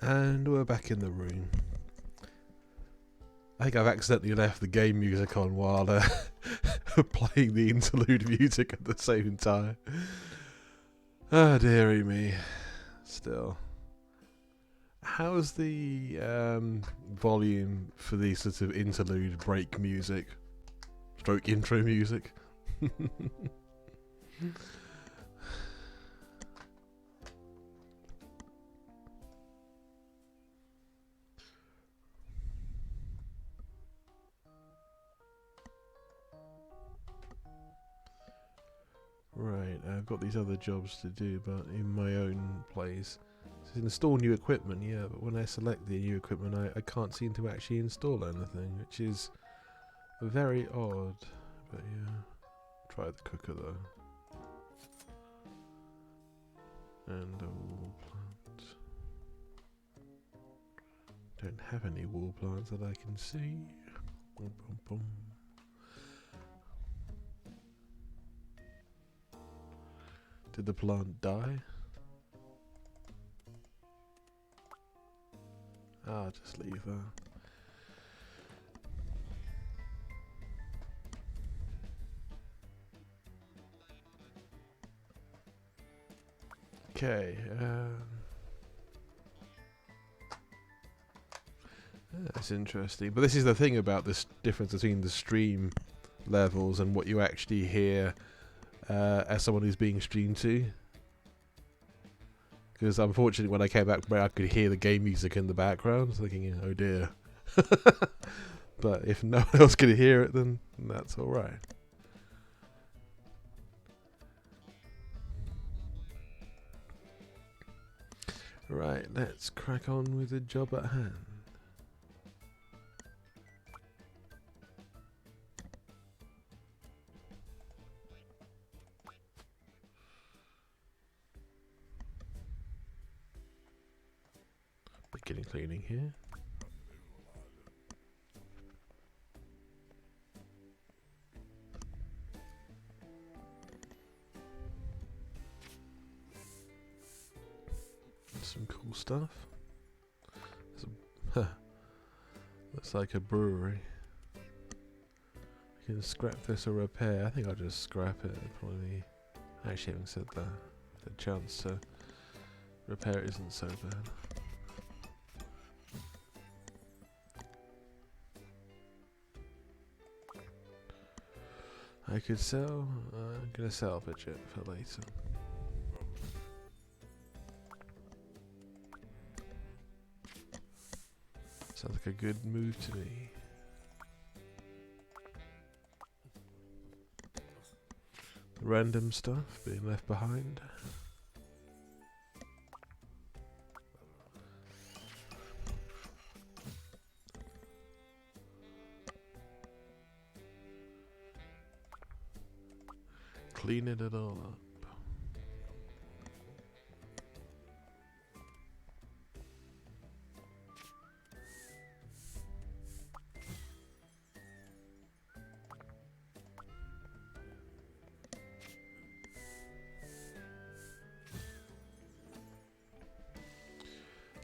And we're back in the room. I think I've accidentally left the game music on while playing the interlude music at the same time. Ah, dearie me. Still. How's the volume for the sort of interlude break music? Stroke intro music? Right, I've got these other jobs to do, but in my own place. So install new equipment, yeah, but when I select the new equipment, I can't seem to actually install anything, which is very odd. But yeah, try the cooker though. And a wall plant. Don't have any wall plants that I can see. Boom, boom, boom. Did the plant die? I'll just leave that. Okay, that's interesting. But this is the thing about this difference between the stream levels and what you actually hear as someone who's being streamed to. Because unfortunately, when I came back, I could hear the game music in the background, thinking, "Oh dear." But if no one else can hear it, then that's all right. Right, let's crack on with the job at hand. Beginning cleaning here. Some cool stuff. Looks like a brewery. You can scrap this or repair. I think I'll just scrap it. Probably. Actually, having said that, the chance to repair it isn't so bad. I could sell. I'm gonna salvage it for later. Sounds like a good move to me. Random stuff being left behind. Cleaning it all up.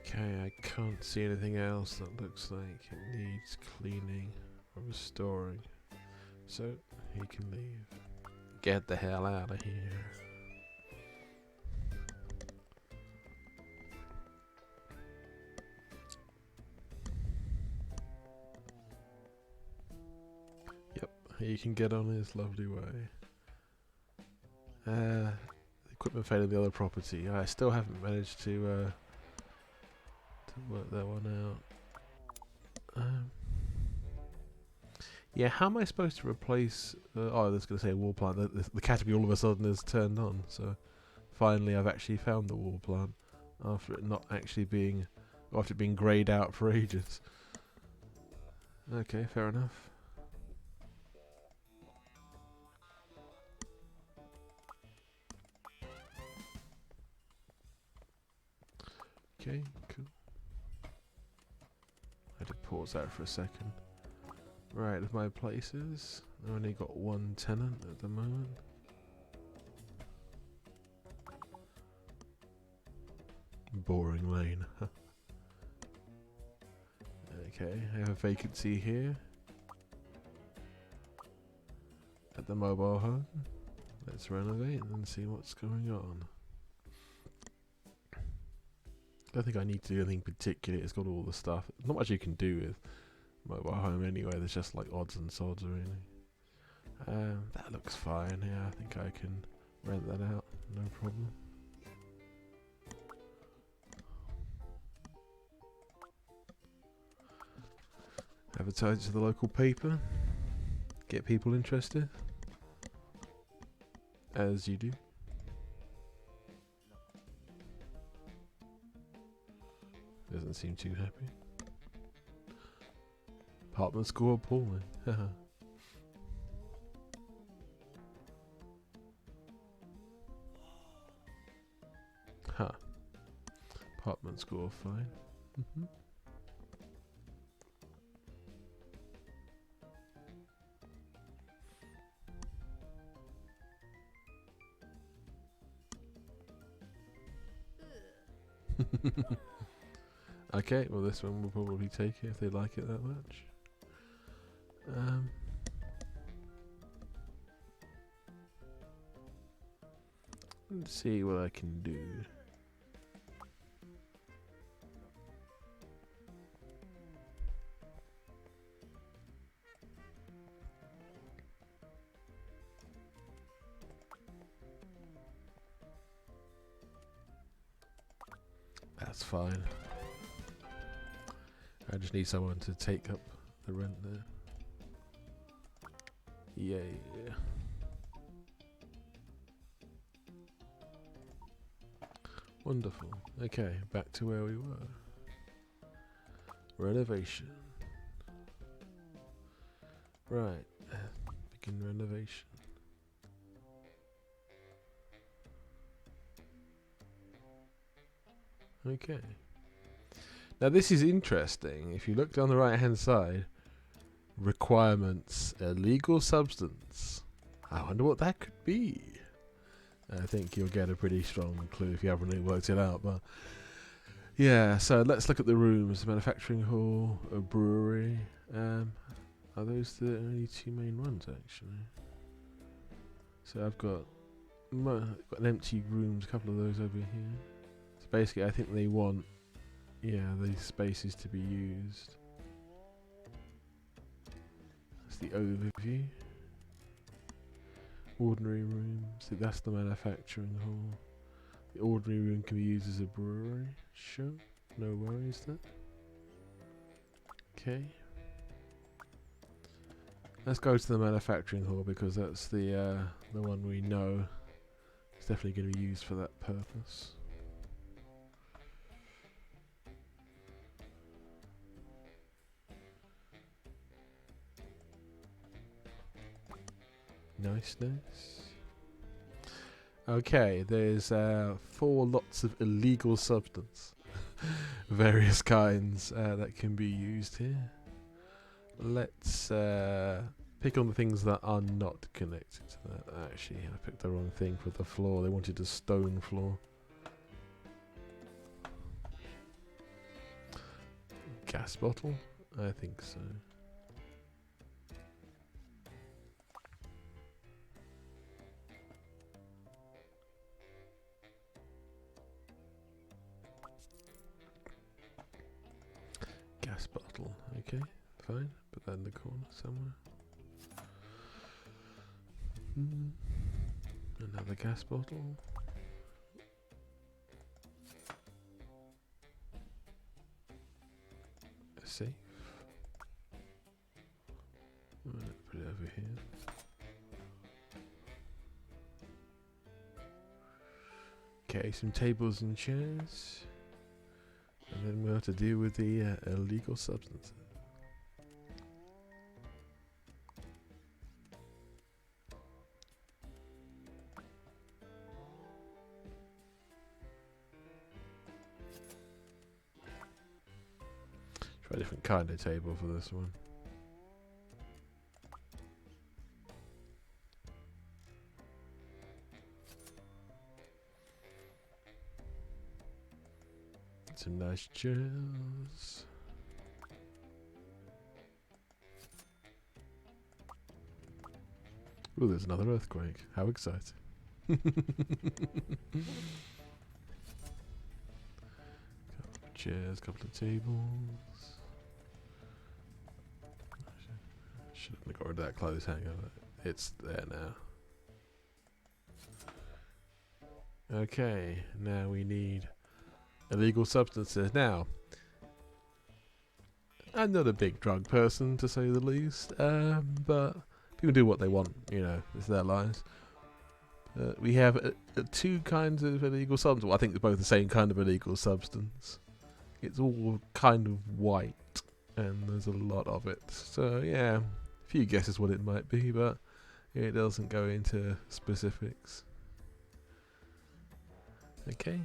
Okay, I can't see anything else that looks like it needs cleaning or restoring. So, he can leave. Get the hell out of here. Yep, he can get on his lovely way. Equipment failed in the other property. I still haven't managed to work that one out. Yeah, how am I supposed to replace... I was going to say a wall plant. The category all of a sudden is turned on. So finally I've actually found the wall plant. After it not actually being... After it being greyed out for ages. Okay, fair enough. Okay, cool. I had to pause that for a second. Right, of my places, I've only got one tenant at the moment. Boring lane. Okay, I have a vacancy here at the mobile home. Let's renovate and see what's going on. I don't think I need to do anything particular. It's got all the stuff. Not much you can do with mobile home anyway. There's just like odds and sods really. That looks fine. Yeah, I think I can rent that out. No problem. Advertise to the local paper. Get people interested. As you do. Doesn't seem too happy. Apartment score appalling. Huh. Apartment score fine. Okay, well this one will probably take it if they like it that much. Let's see what I can do. That's fine. I just need someone to take up the rent there. Yeah. Wonderful. Okay, back to where we were. Renovation. Right. Begin renovation. Okay. Now this is interesting. If you look down the right hand side, requirements, illegal substance. I wonder what that could be. I think you'll get a pretty strong clue if you haven't really worked it out. But yeah, so let's look at the rooms. Manufacturing hall, a brewery. Are those the only two main ones actually? So I've got an empty rooms, a couple of those over here. So basically I think they want, yeah, these spaces to be used. That's the overview. Ordinary rooms, so that's the manufacturing hall. The ordinary room can be used as a brewery. Sure, no worries there. Okay. Let's go to the manufacturing hall because that's the one we know is definitely going to be used for that purpose. Nice. Okay, there's 4 lots of illegal substance, various kinds that can be used here. Let's pick on the things that are not connected to that. Actually, I picked the wrong thing for the floor. They wanted a stone floor. Gas bottle? I think so. Gas bottle, okay, fine. Put that in the corner somewhere. Another gas bottle. A safe. Put it over here. Okay, some tables and chairs. And then we'll have to deal with the illegal substances. Try a different kind of table for this one. Some nice chairs. Oh, there's another earthquake. How exciting. Couple of chairs, couple of tables. Shouldn't have got rid of that clothes hanger, but it's there now. Okay, now we need illegal substances. Now, I'm not a big drug person, to say the least, but people do what they want, you know, it's their lives. We have two kinds of illegal substance. Well, I think they're both the same kind of illegal substance. It's all kind of white, and there's a lot of it. So, yeah, a few guesses what it might be, but it doesn't go into specifics. Okay,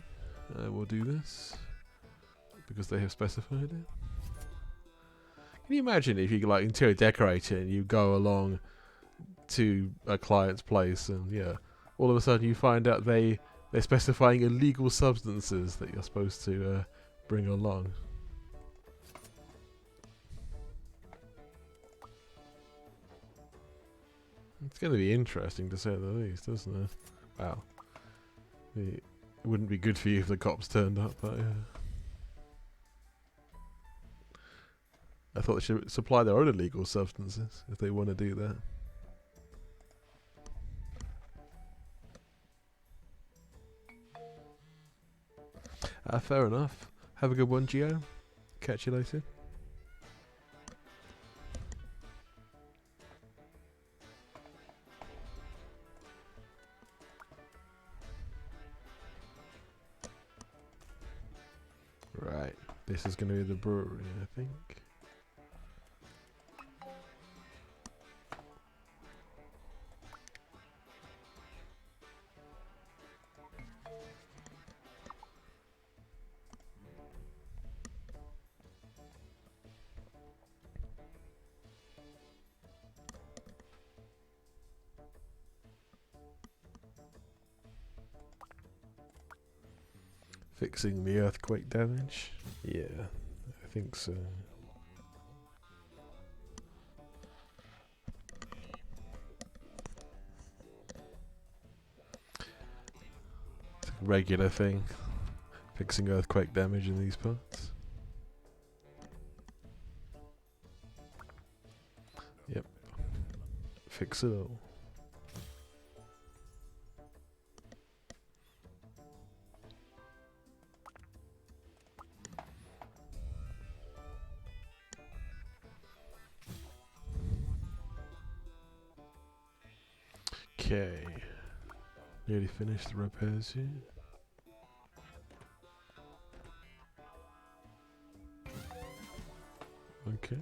we'll do this because they have specified it. Can you imagine if you like interior decorator and you go along to a client's place and all of a sudden you find out they're specifying illegal substances that you're supposed to bring along. It's going to be interesting to say the least, isn't it? Wow. It wouldn't be good for you if the cops turned up, but yeah. I thought they should supply their own illegal substances if they want to do that. Fair enough. Have a good one, Gio. Catch you later. Right. This is going to be the brewery, I think. Fixing the earthquake damage? Yeah, I think so. It's a regular thing. Fixing earthquake damage in these parts. Yep. Fix it all. Okay. Nearly finished the repairs here. Okay.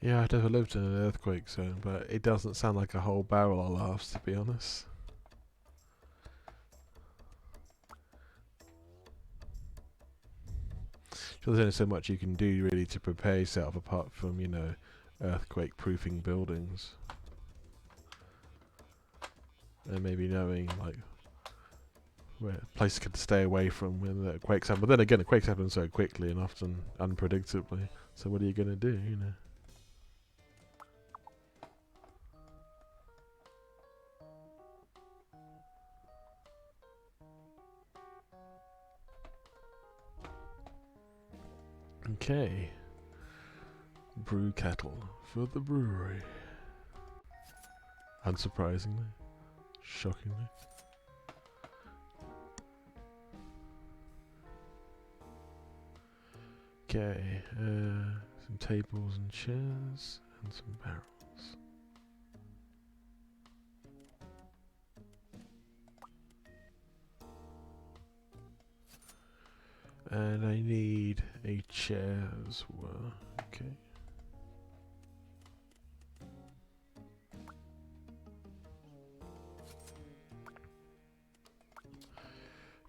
Yeah, I've never lived in an earthquake zone, but it doesn't sound like a whole barrel of laughs, to be honest. So there's only so much you can do really to prepare yourself apart from, earthquake proofing buildings. And maybe knowing like where places can stay away from when the quakes happen. But then again, the quakes happen so quickly and often unpredictably. So what are you gonna do, Okay. Brew kettle for the brewery. Unsurprisingly. Shockingly. Okay, some tables and chairs and some barrels. And I need a chair as well. Okay.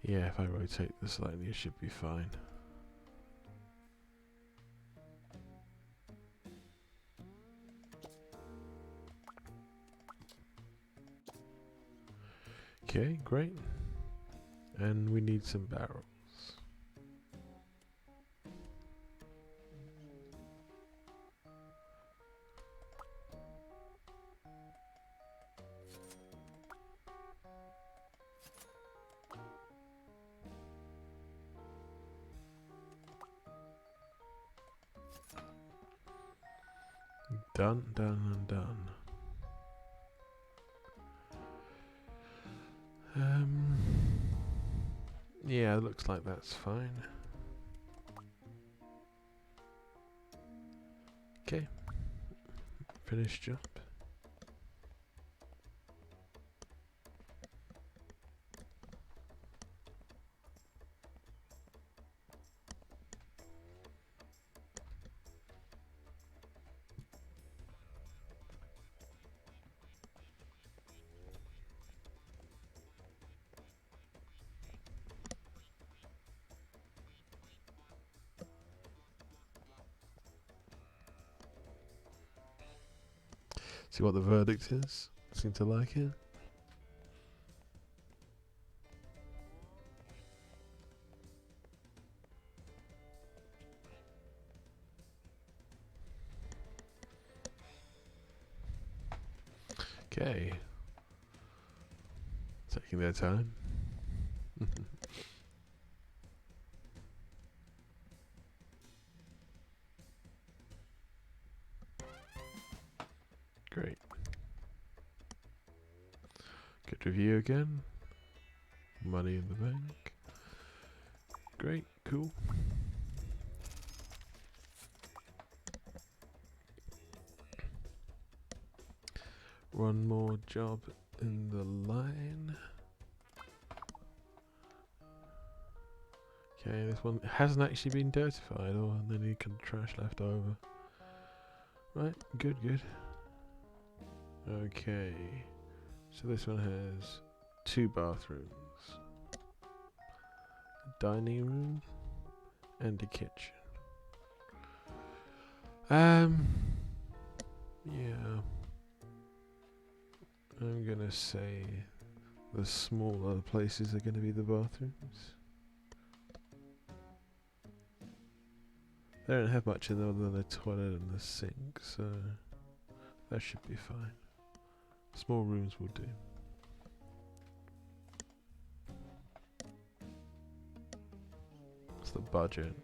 Yeah, if I rotate this slightly, it should be fine. Okay, great. And we need some barrels. Done, done, and done. Yeah, looks like that's fine. Okay. Finished job. See what the verdict is. Seem to like it. Okay. Taking their time. Great. Good review again. Money in the bank. Great, cool. One more job in the line. Okay, this one hasn't actually been dirtified, or they need trash left over. Right, good, good. Okay, so this one has 2 bathrooms, a dining room, and a kitchen. Yeah, I'm gonna say the smaller places are gonna be the bathrooms. They don't have much in there other than a toilet and a sink, so that should be fine. Small rooms will do. What's the budget?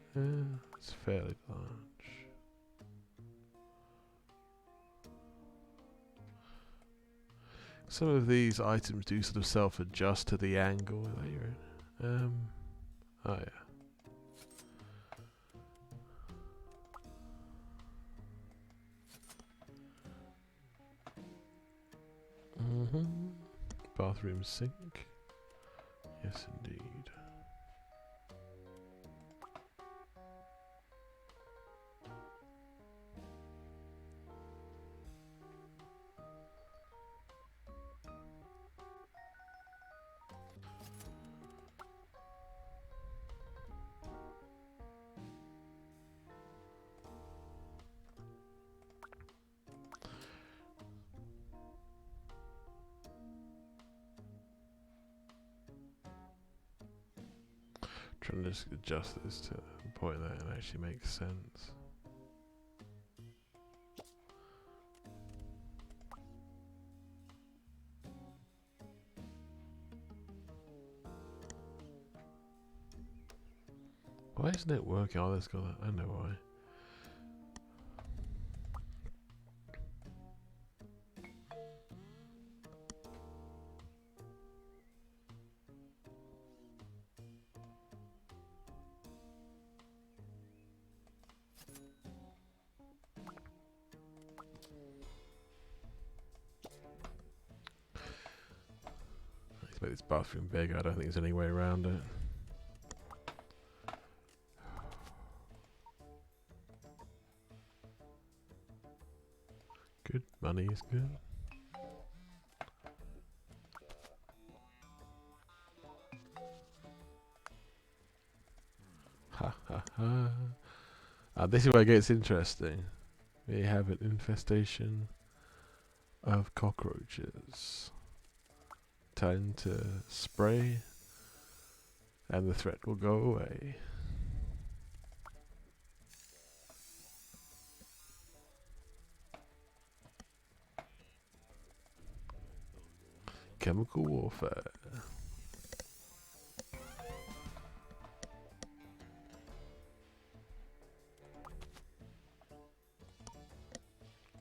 It's fairly large. Some of these items do sort of self-adjust to the angle that you're in. Oh yeah. Bathroom sink. Yes, indeed. Trying to just adjust this to the point that it actually makes sense. Why isn't it working? Oh, let's go. I know why. Let's make this bathroom bigger. I don't think there's any way around it. Good. Money is good. Ha ha ha. This is where it gets interesting. We have an infestation of cockroaches. Time to spray and the threat will go away. Chemical warfare.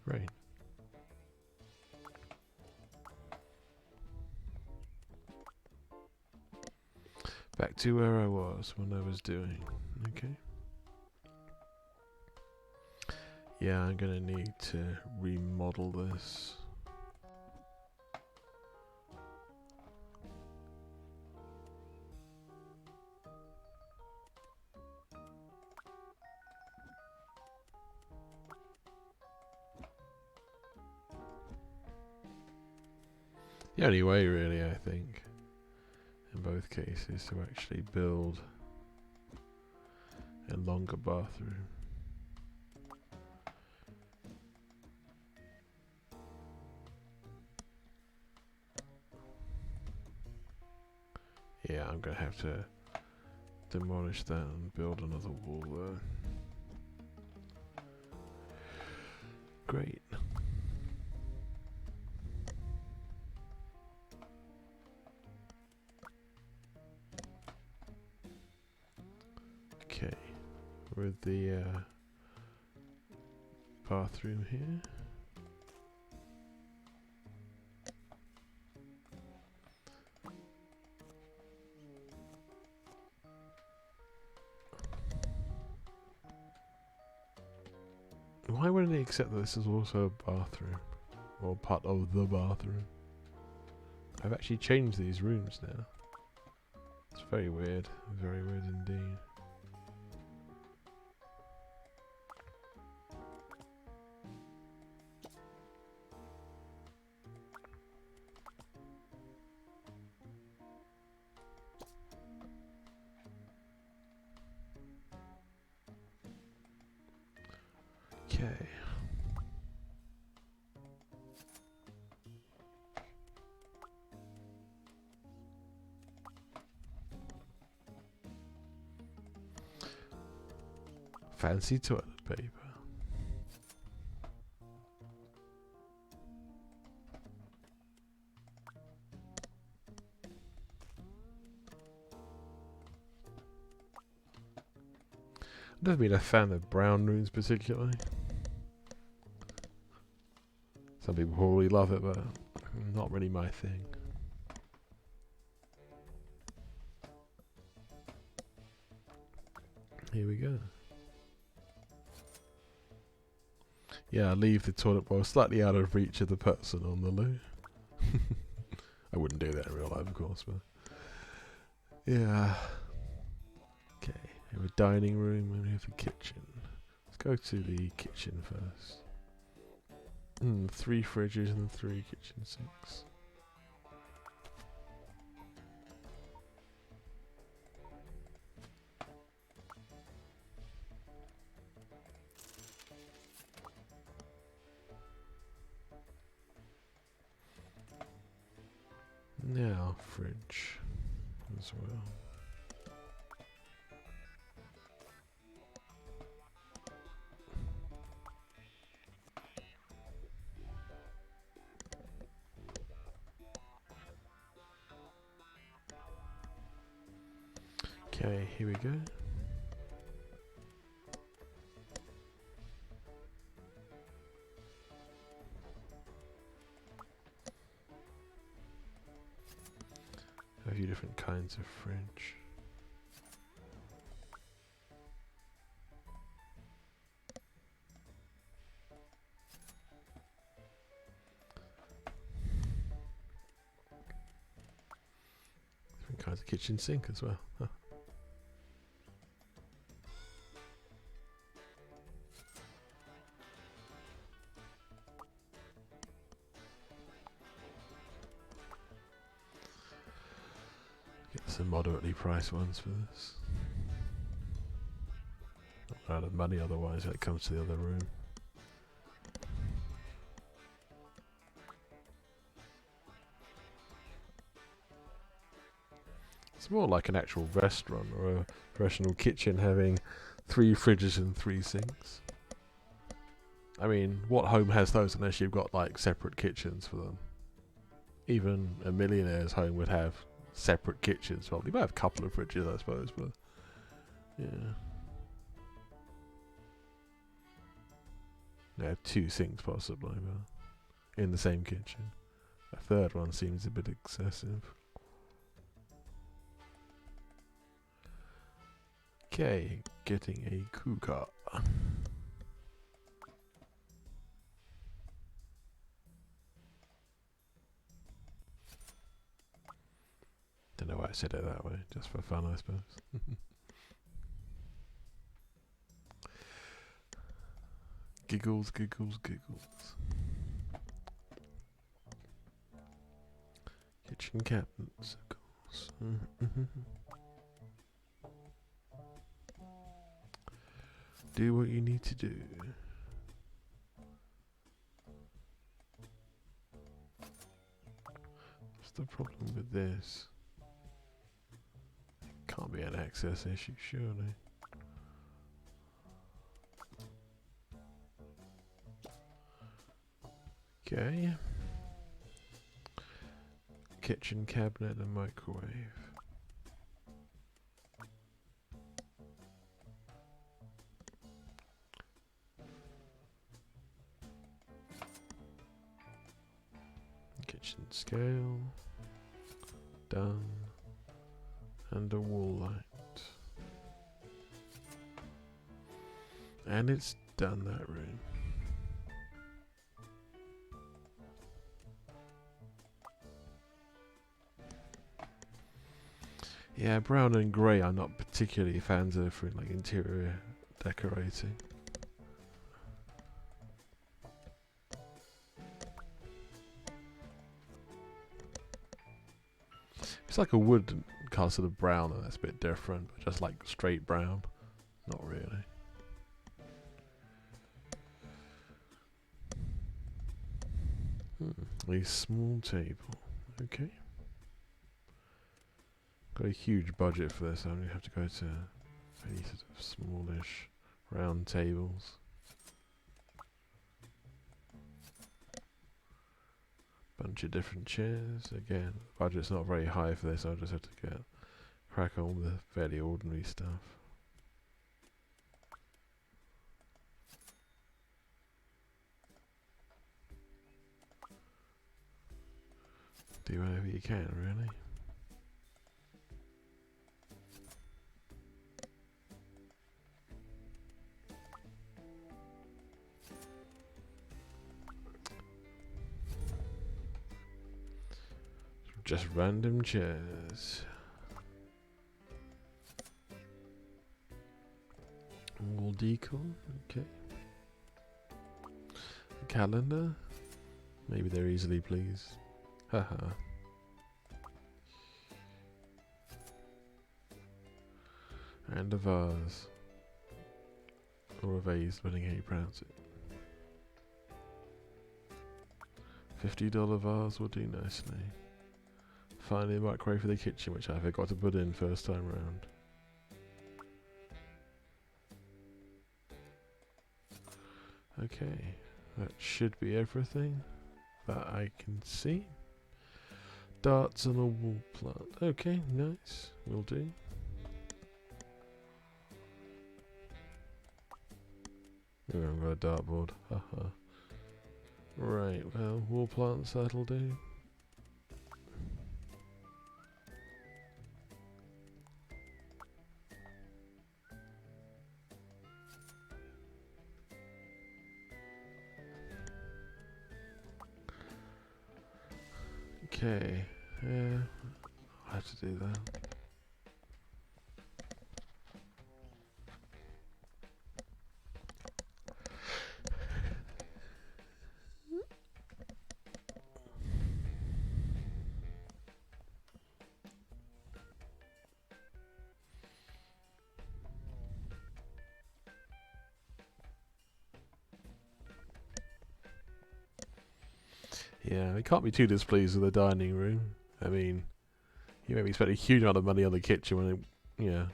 Rain. Back to where I was when I was doing. Okay. Yeah, I'm gonna need to remodel this. The only way, really, I think, in both cases, to actually build a longer bathroom. Yeah, I'm gonna have to demolish that and build another wall there. Great. Okay, with the bathroom here. Why wouldn't he accept that this is also a bathroom? Or part of the bathroom? I've actually changed these rooms now. It's very weird. Very weird indeed. Okay. Fancy toilet paper. I've never been a fan of brown rooms particularly. Some people probably love it, but not really my thing. Here we go. Yeah, leave the toilet bowl slightly out of reach of the person on the loo. I wouldn't do that in real life, of course, but yeah. Okay, we have a dining room and we have a kitchen. Let's go to the kitchen first. 3 fridges and 3 kitchen sinks. Now, fridge as well. Okay, here we go. A few different kinds of fridge. Different kinds of kitchen sink as well. Huh. Get some moderately priced ones for this. Not out of money otherwise when it comes to the other room. It's more like an actual restaurant or a professional kitchen having 3 fridges and 3 sinks. I mean, what home has those unless you've got like separate kitchens for them? Even a millionaire's home would have separate kitchens. Probably might have a couple of fridges, I suppose, but yeah. They have 2 sinks possibly, but in the same kitchen. A third one seems a bit excessive. Okay, getting a cooker. Don't know why I said it that way, just for fun, I suppose. Giggles, giggles, giggles. Kitchen cabinets, of course. Do what you need to do. What's the problem with this? Can't be an access issue, surely. Okay. Kitchen cabinet and microwave. Kitchen scale. Done. And a wall light. And it's done, that room. Yeah, brown and grey I'm not particularly fans of for like interior decorating. It's like a wood colour sort of brown, and that's a bit different, but just like straight brown, not really. A small table, okay. Got a huge budget for this, so I'm going to have to go to any sort of smallish round tables. Bunch of different chairs. Again, budget's not very high for this, I'll just have to crack on with the fairly ordinary stuff. Do whatever you can, really. Just random chairs. Wall decor, okay. A calendar. Maybe they're easily pleased. Haha. And a vase. Or a vase, depending how you pronounce it. $50 vase will do nicely. Finally a microwave for the kitchen, which I forgot to put in first time round. Okay, that should be everything that I can see. Darts and a wall plant. Okay, nice. Will do. Oh, I've got a dartboard. Haha. Right, well, wall plants, that'll do. Okay, yeah, I have to do that. Yeah, I can't be too displeased with the dining room. I mean, You maybe spent a huge amount of money on the kitchen when it, yeah,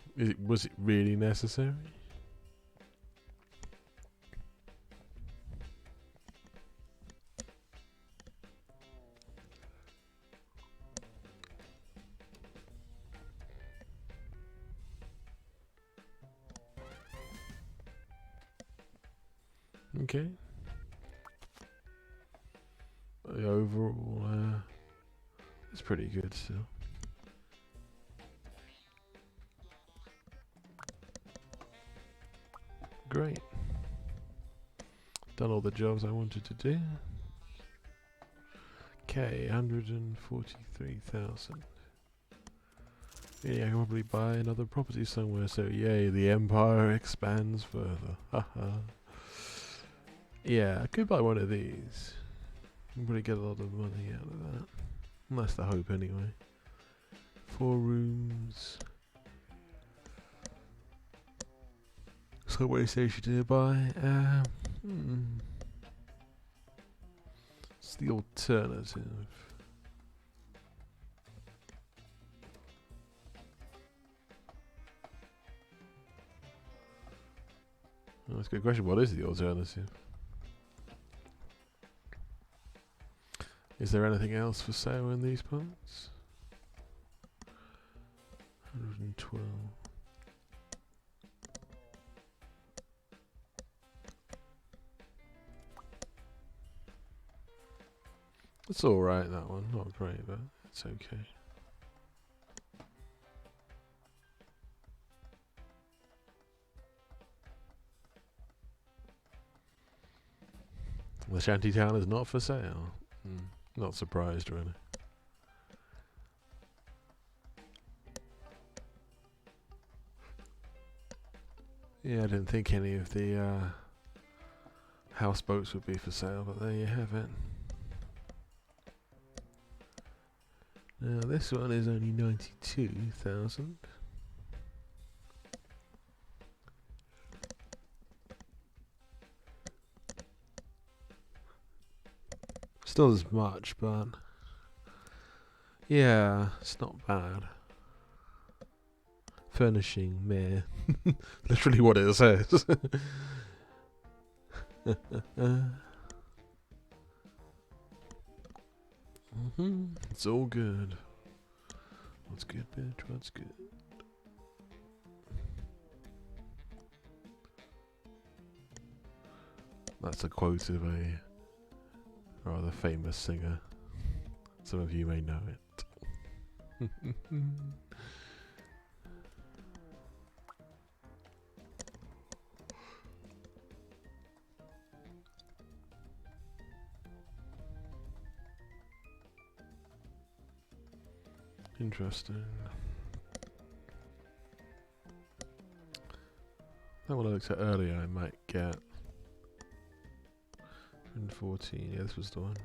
was it really necessary? Okay. The overall, it's pretty good still. Great. Done all the jobs I wanted to do. Okay, 143,000. Yeah, I can probably buy another property somewhere, so yay, the empire expands further. Haha. Yeah, I could buy one of these. Can probably get a lot of money out of that. And that's the hope anyway. 4 rooms. Subway station nearby. It's the alternative. Oh, that's a good question. What is the alternative? Is there anything else for sale in these parts? 112. It's alright, that one. Not great, but it's okay. The shantytown is not for sale. Not surprised, really. Yeah, I didn't think any of the houseboats would be for sale, but there you have it. Now this one is only 92,000. Still as much, but yeah, it's not bad. Furnishing, meh. Literally what it says. It's all good. What's good, bitch? What's good? That's a quote of a rather famous singer. Some of you may know it. Interesting. That one I looked at earlier, I might get 114. Yeah, this was the one.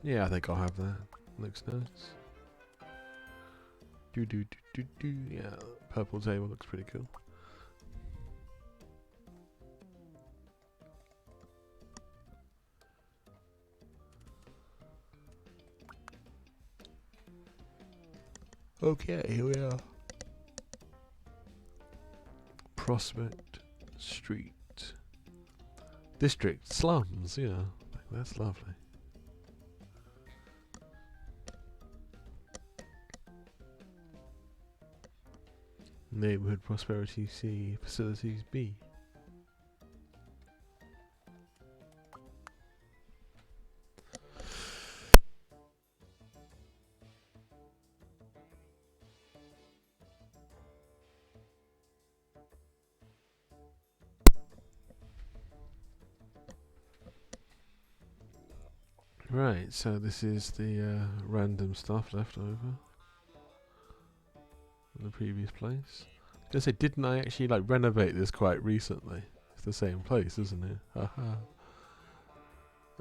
Yeah, I think I'll have that. Looks nice. Yeah, purple table looks pretty cool. Okay, here we are. Prospect Street. District slums, yeah. That's lovely. Neighborhood Prosperity C, Facilities B. Right, so this is the random stuff left over from the previous place. I was gonna say, didn't I actually like renovate this quite recently? It's the same place, isn't it? Haha.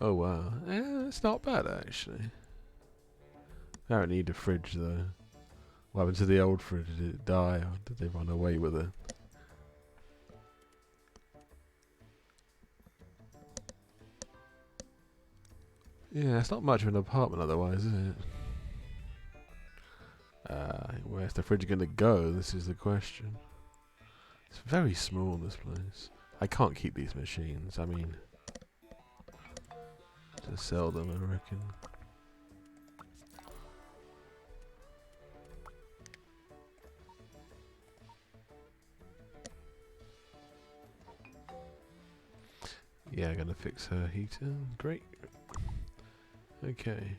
Oh wow, yeah, it's not bad actually. I don't need a fridge though. What happened to the old fridge? Did it die, or did they run away with it? Yeah, it's not much of an apartment otherwise, is it? Where's the fridge going to go? This is the question. It's very small, this place. I can't keep these machines. I mean, to sell them, I reckon. Yeah, I'm gonna fix her heater. Great. Okay.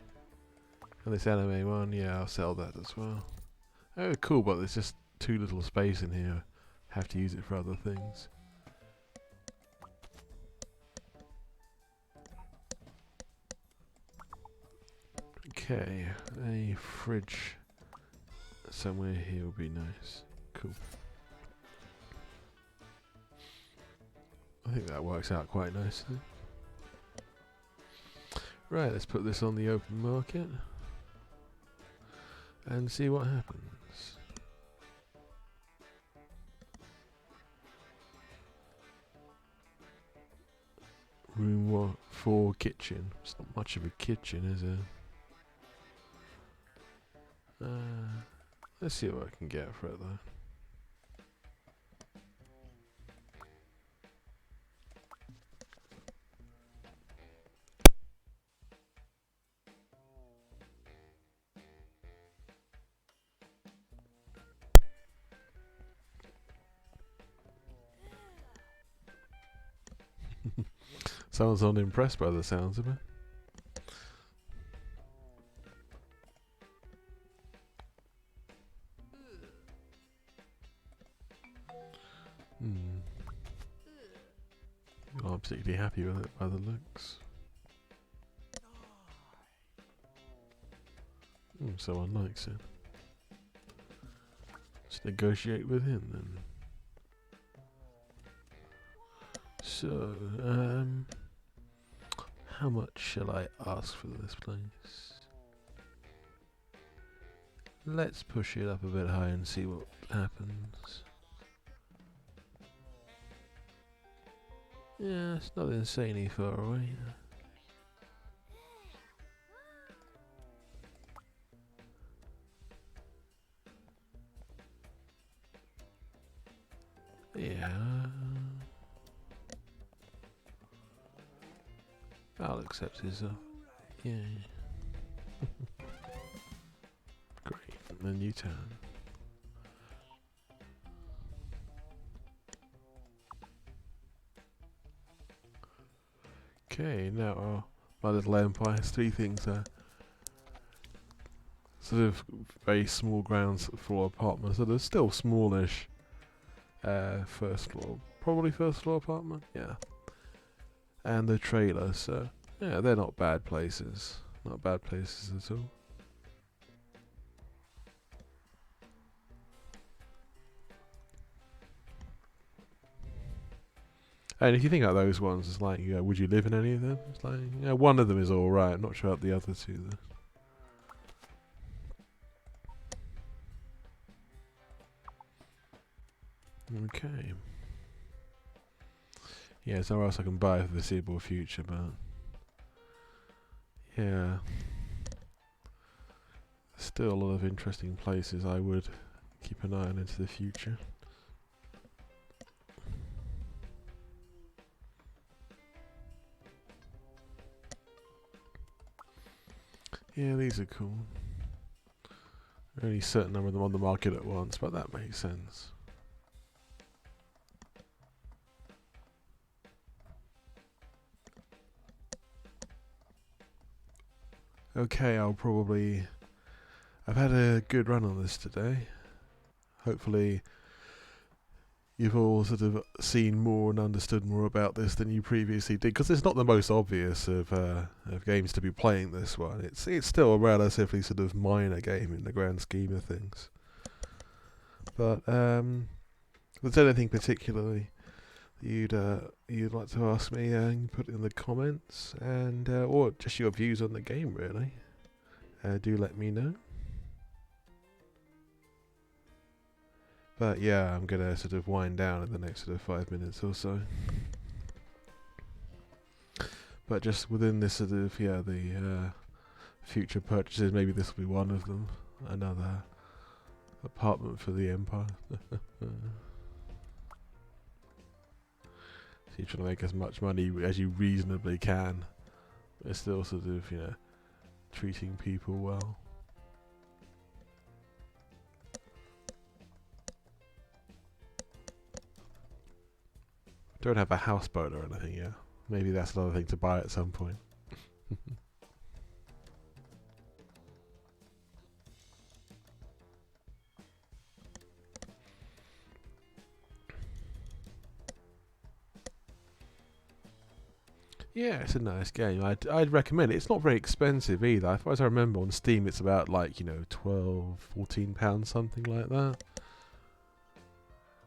And this anime one, yeah, I'll sell that as well. Oh, cool, but there's just too little space in here. Have to use it for other things. Okay, a fridge somewhere here would be nice. Cool. I think that works out quite nicely. Right, let's put this on the open market and see what happens. Room 4 kitchen. It's not much of a kitchen, is it? Let's see what I can get for it though. Someone's unimpressed by the sounds of it. I'm particularly happy with it by the looks. Someone likes it. Let's negotiate with him then. So, how much shall I ask for this place? Let's push it up a bit higher and see what happens. Yeah, it's not insanely far away. Yeah. I'll accept his yeah. Great. And then you turn. Okay, now my little empire has three things there. Sort of very small ground floor apartments, so they're still smallish. First floor, probably first floor apartment, yeah. And the trailer, so yeah, they're not bad places. Not bad places at all. And if you think about those ones, it's like, would you live in any of them? It's like, one of them is alright, I'm not sure about the other two though. Okay. Yeah, there's nowhere else I can buy for the foreseeable future, but yeah. Still a lot of interesting places I would keep an eye on into the future. Yeah, these are cool. Only a certain number of them on the market at once, but that makes sense. Okay, I've had a good run on this today. Hopefully you've all sort of seen more and understood more about this than you previously did, because it's not the most obvious of games to be playing this one. It's still a relatively sort of minor game in the grand scheme of things. But if there's anything particularly you'd like to ask me, you can put it in the comments, and or just your views on the game, really. Do let me know. But yeah, I'm gonna sort of wind down in the next sort of 5 minutes or so. But just within this sort of, yeah, the future purchases, maybe this will be one of them. Another apartment for the Empire. So you're trying to make as much money as you reasonably can, but still sort of, you know, treating people well. Don't have a houseboat or anything yet. Maybe that's another thing to buy at some point. Yeah, it's a nice game. I'd recommend it. It's not very expensive either. As far as I remember, on Steam it's about like, you know, £12, £14, something like that.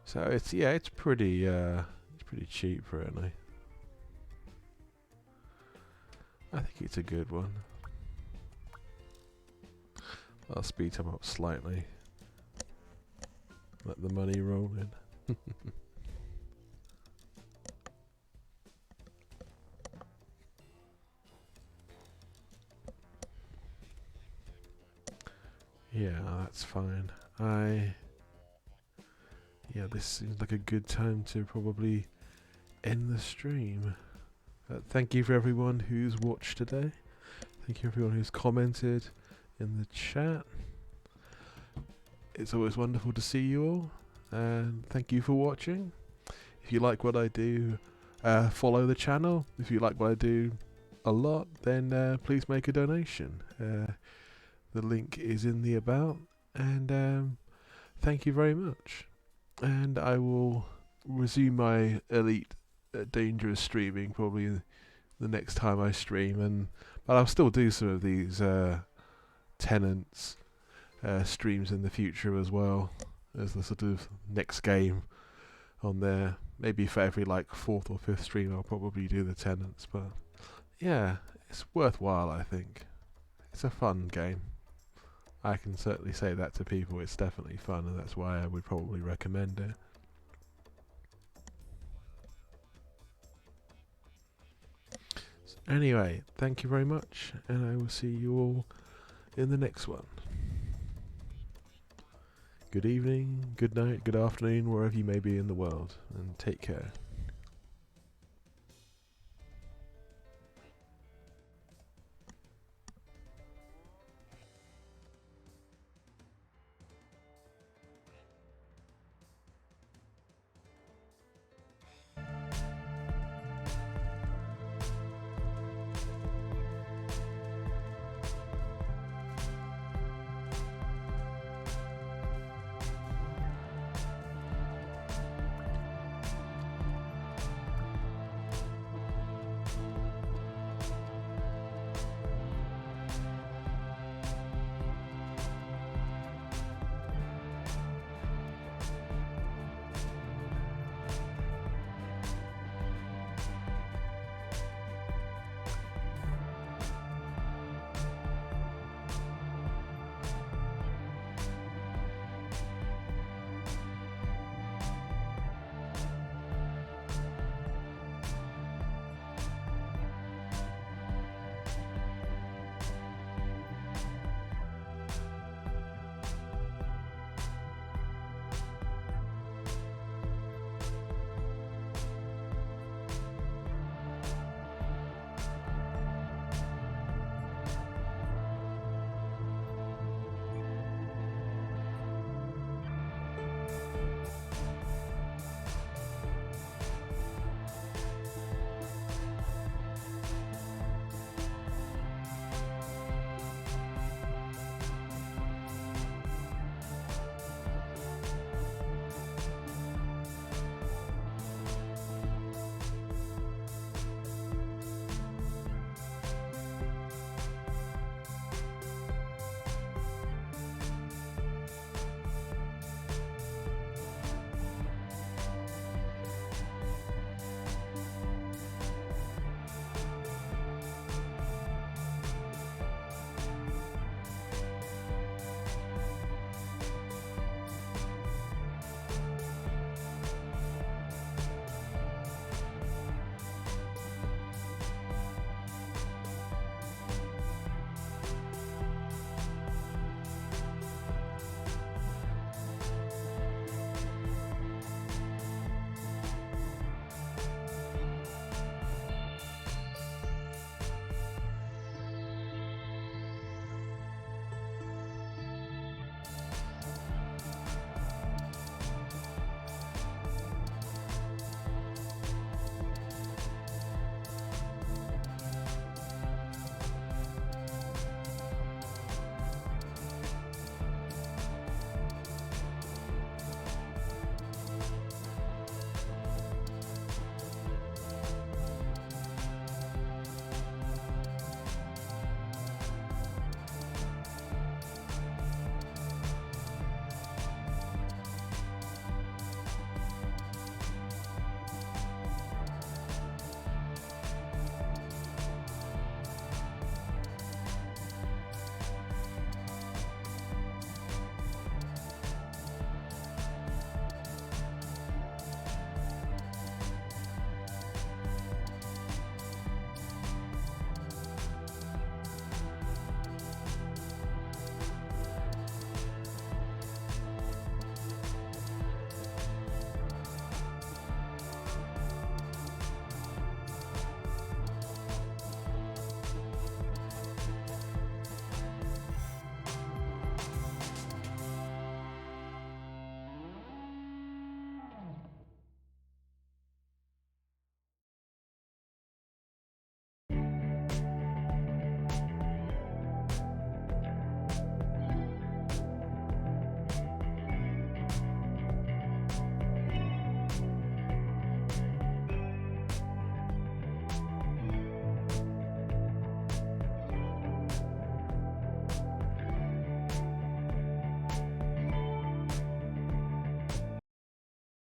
So it's, yeah, it's pretty cheap really. I think it's a good one. I'll speed him up slightly. Let the money roll in. Yeah, that's fine. Yeah, this seems like a good time to probably end the stream. Thank you for everyone who's watched today. Thank you everyone who's commented in the chat. It's always wonderful to see you all, and thank you for watching. If you like what I do, follow the channel. If you like what I do a lot, then please make a donation. The link is in the about, and thank you very much. And I will resume my Elite Dangerous streaming probably the next time I stream, but I'll still do some of these Tenants streams in the future as well as the sort of next game on there. Maybe for every like 4th or 5th stream I'll probably do the Tenants, but yeah, it's worthwhile. I think it's a fun game. I can certainly say that to people. It's definitely fun, and that's why I would probably recommend it. So anyway, thank you very much, and I will see you all in the next one. Good evening, good night, good afternoon, wherever you may be in the world, and take care.